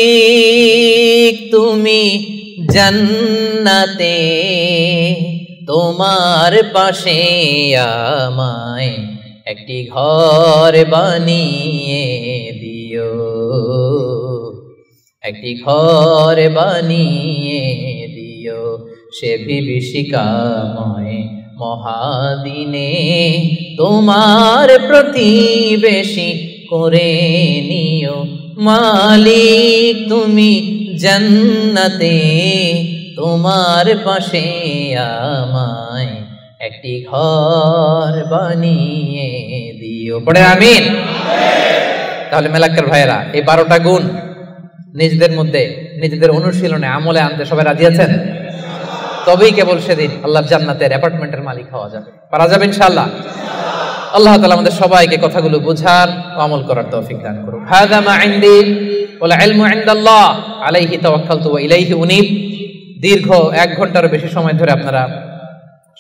মালিক তুমি জান্নাতে, তোমার পাশে আমায় একটি ঘর বানিয়ে দিও, একটি ঘর বানিয়ে দিও, সে বিভীষিকাময় মহাদিনে তোমার প্রতিবেশী করে নিও। মালিক তুমি জান্নাতে, তোমার পাশে আমায় একটি ঘর বানিয়ে দিও। পড়ে আমিন। তাহলে মেলাক্কার ভাইয়েরা, এই 12টা গুণ নিজেদের মধ্যে, নিজেদের অনুশীলনে, আমলে আনতে সবাই রাজি আছেন? তবেই কেবল সেদিন আল্লাহর জান্নাতের অ্যাপার্টমেন্টের মালিক হওয়া যাবে। পারা যাবে ইনশাআল্লাহ। আল্লাহ তাআলা আমাদের সবাইকে কথাগুলো বুঝার ও আমল করার তৌফিক দান করুন। হাযা মা ইনদি ওয়াল ইলমু ইনদাল্লাহ আলাইহি তাওয়াক্কালতু ওয়া ইলাইহি উনীব। দীর্ঘ 1 ঘন্টার বেশি সময় ধরে আপনারা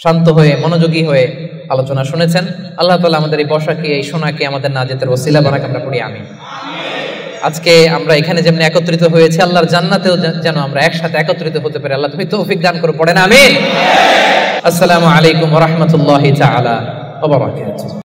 শান্ত হয়ে, মনোযোগী হয়ে আলোচনা শুনেছেন। আল্লাহ তাআলা আমাদের এই বসাকে, এই শোনাকে আমাদের নাজাতের ওসিলা বানাক, আমরা পড়ি আমিন। আজকে আমরা এখানে যেমন একত্রিত হয়েছি, আল্লাহর জান্নাতেও যেন আমরা একসাথে একত্রিত হতে পারি। আল্লাহ তুমি তৌফিক দান করো, পড়েন আমিন। আসসালামু আলাইকুম ওয়া রাহমাতুল্লাহি তাআলা ওয়া বারাকাতুহু।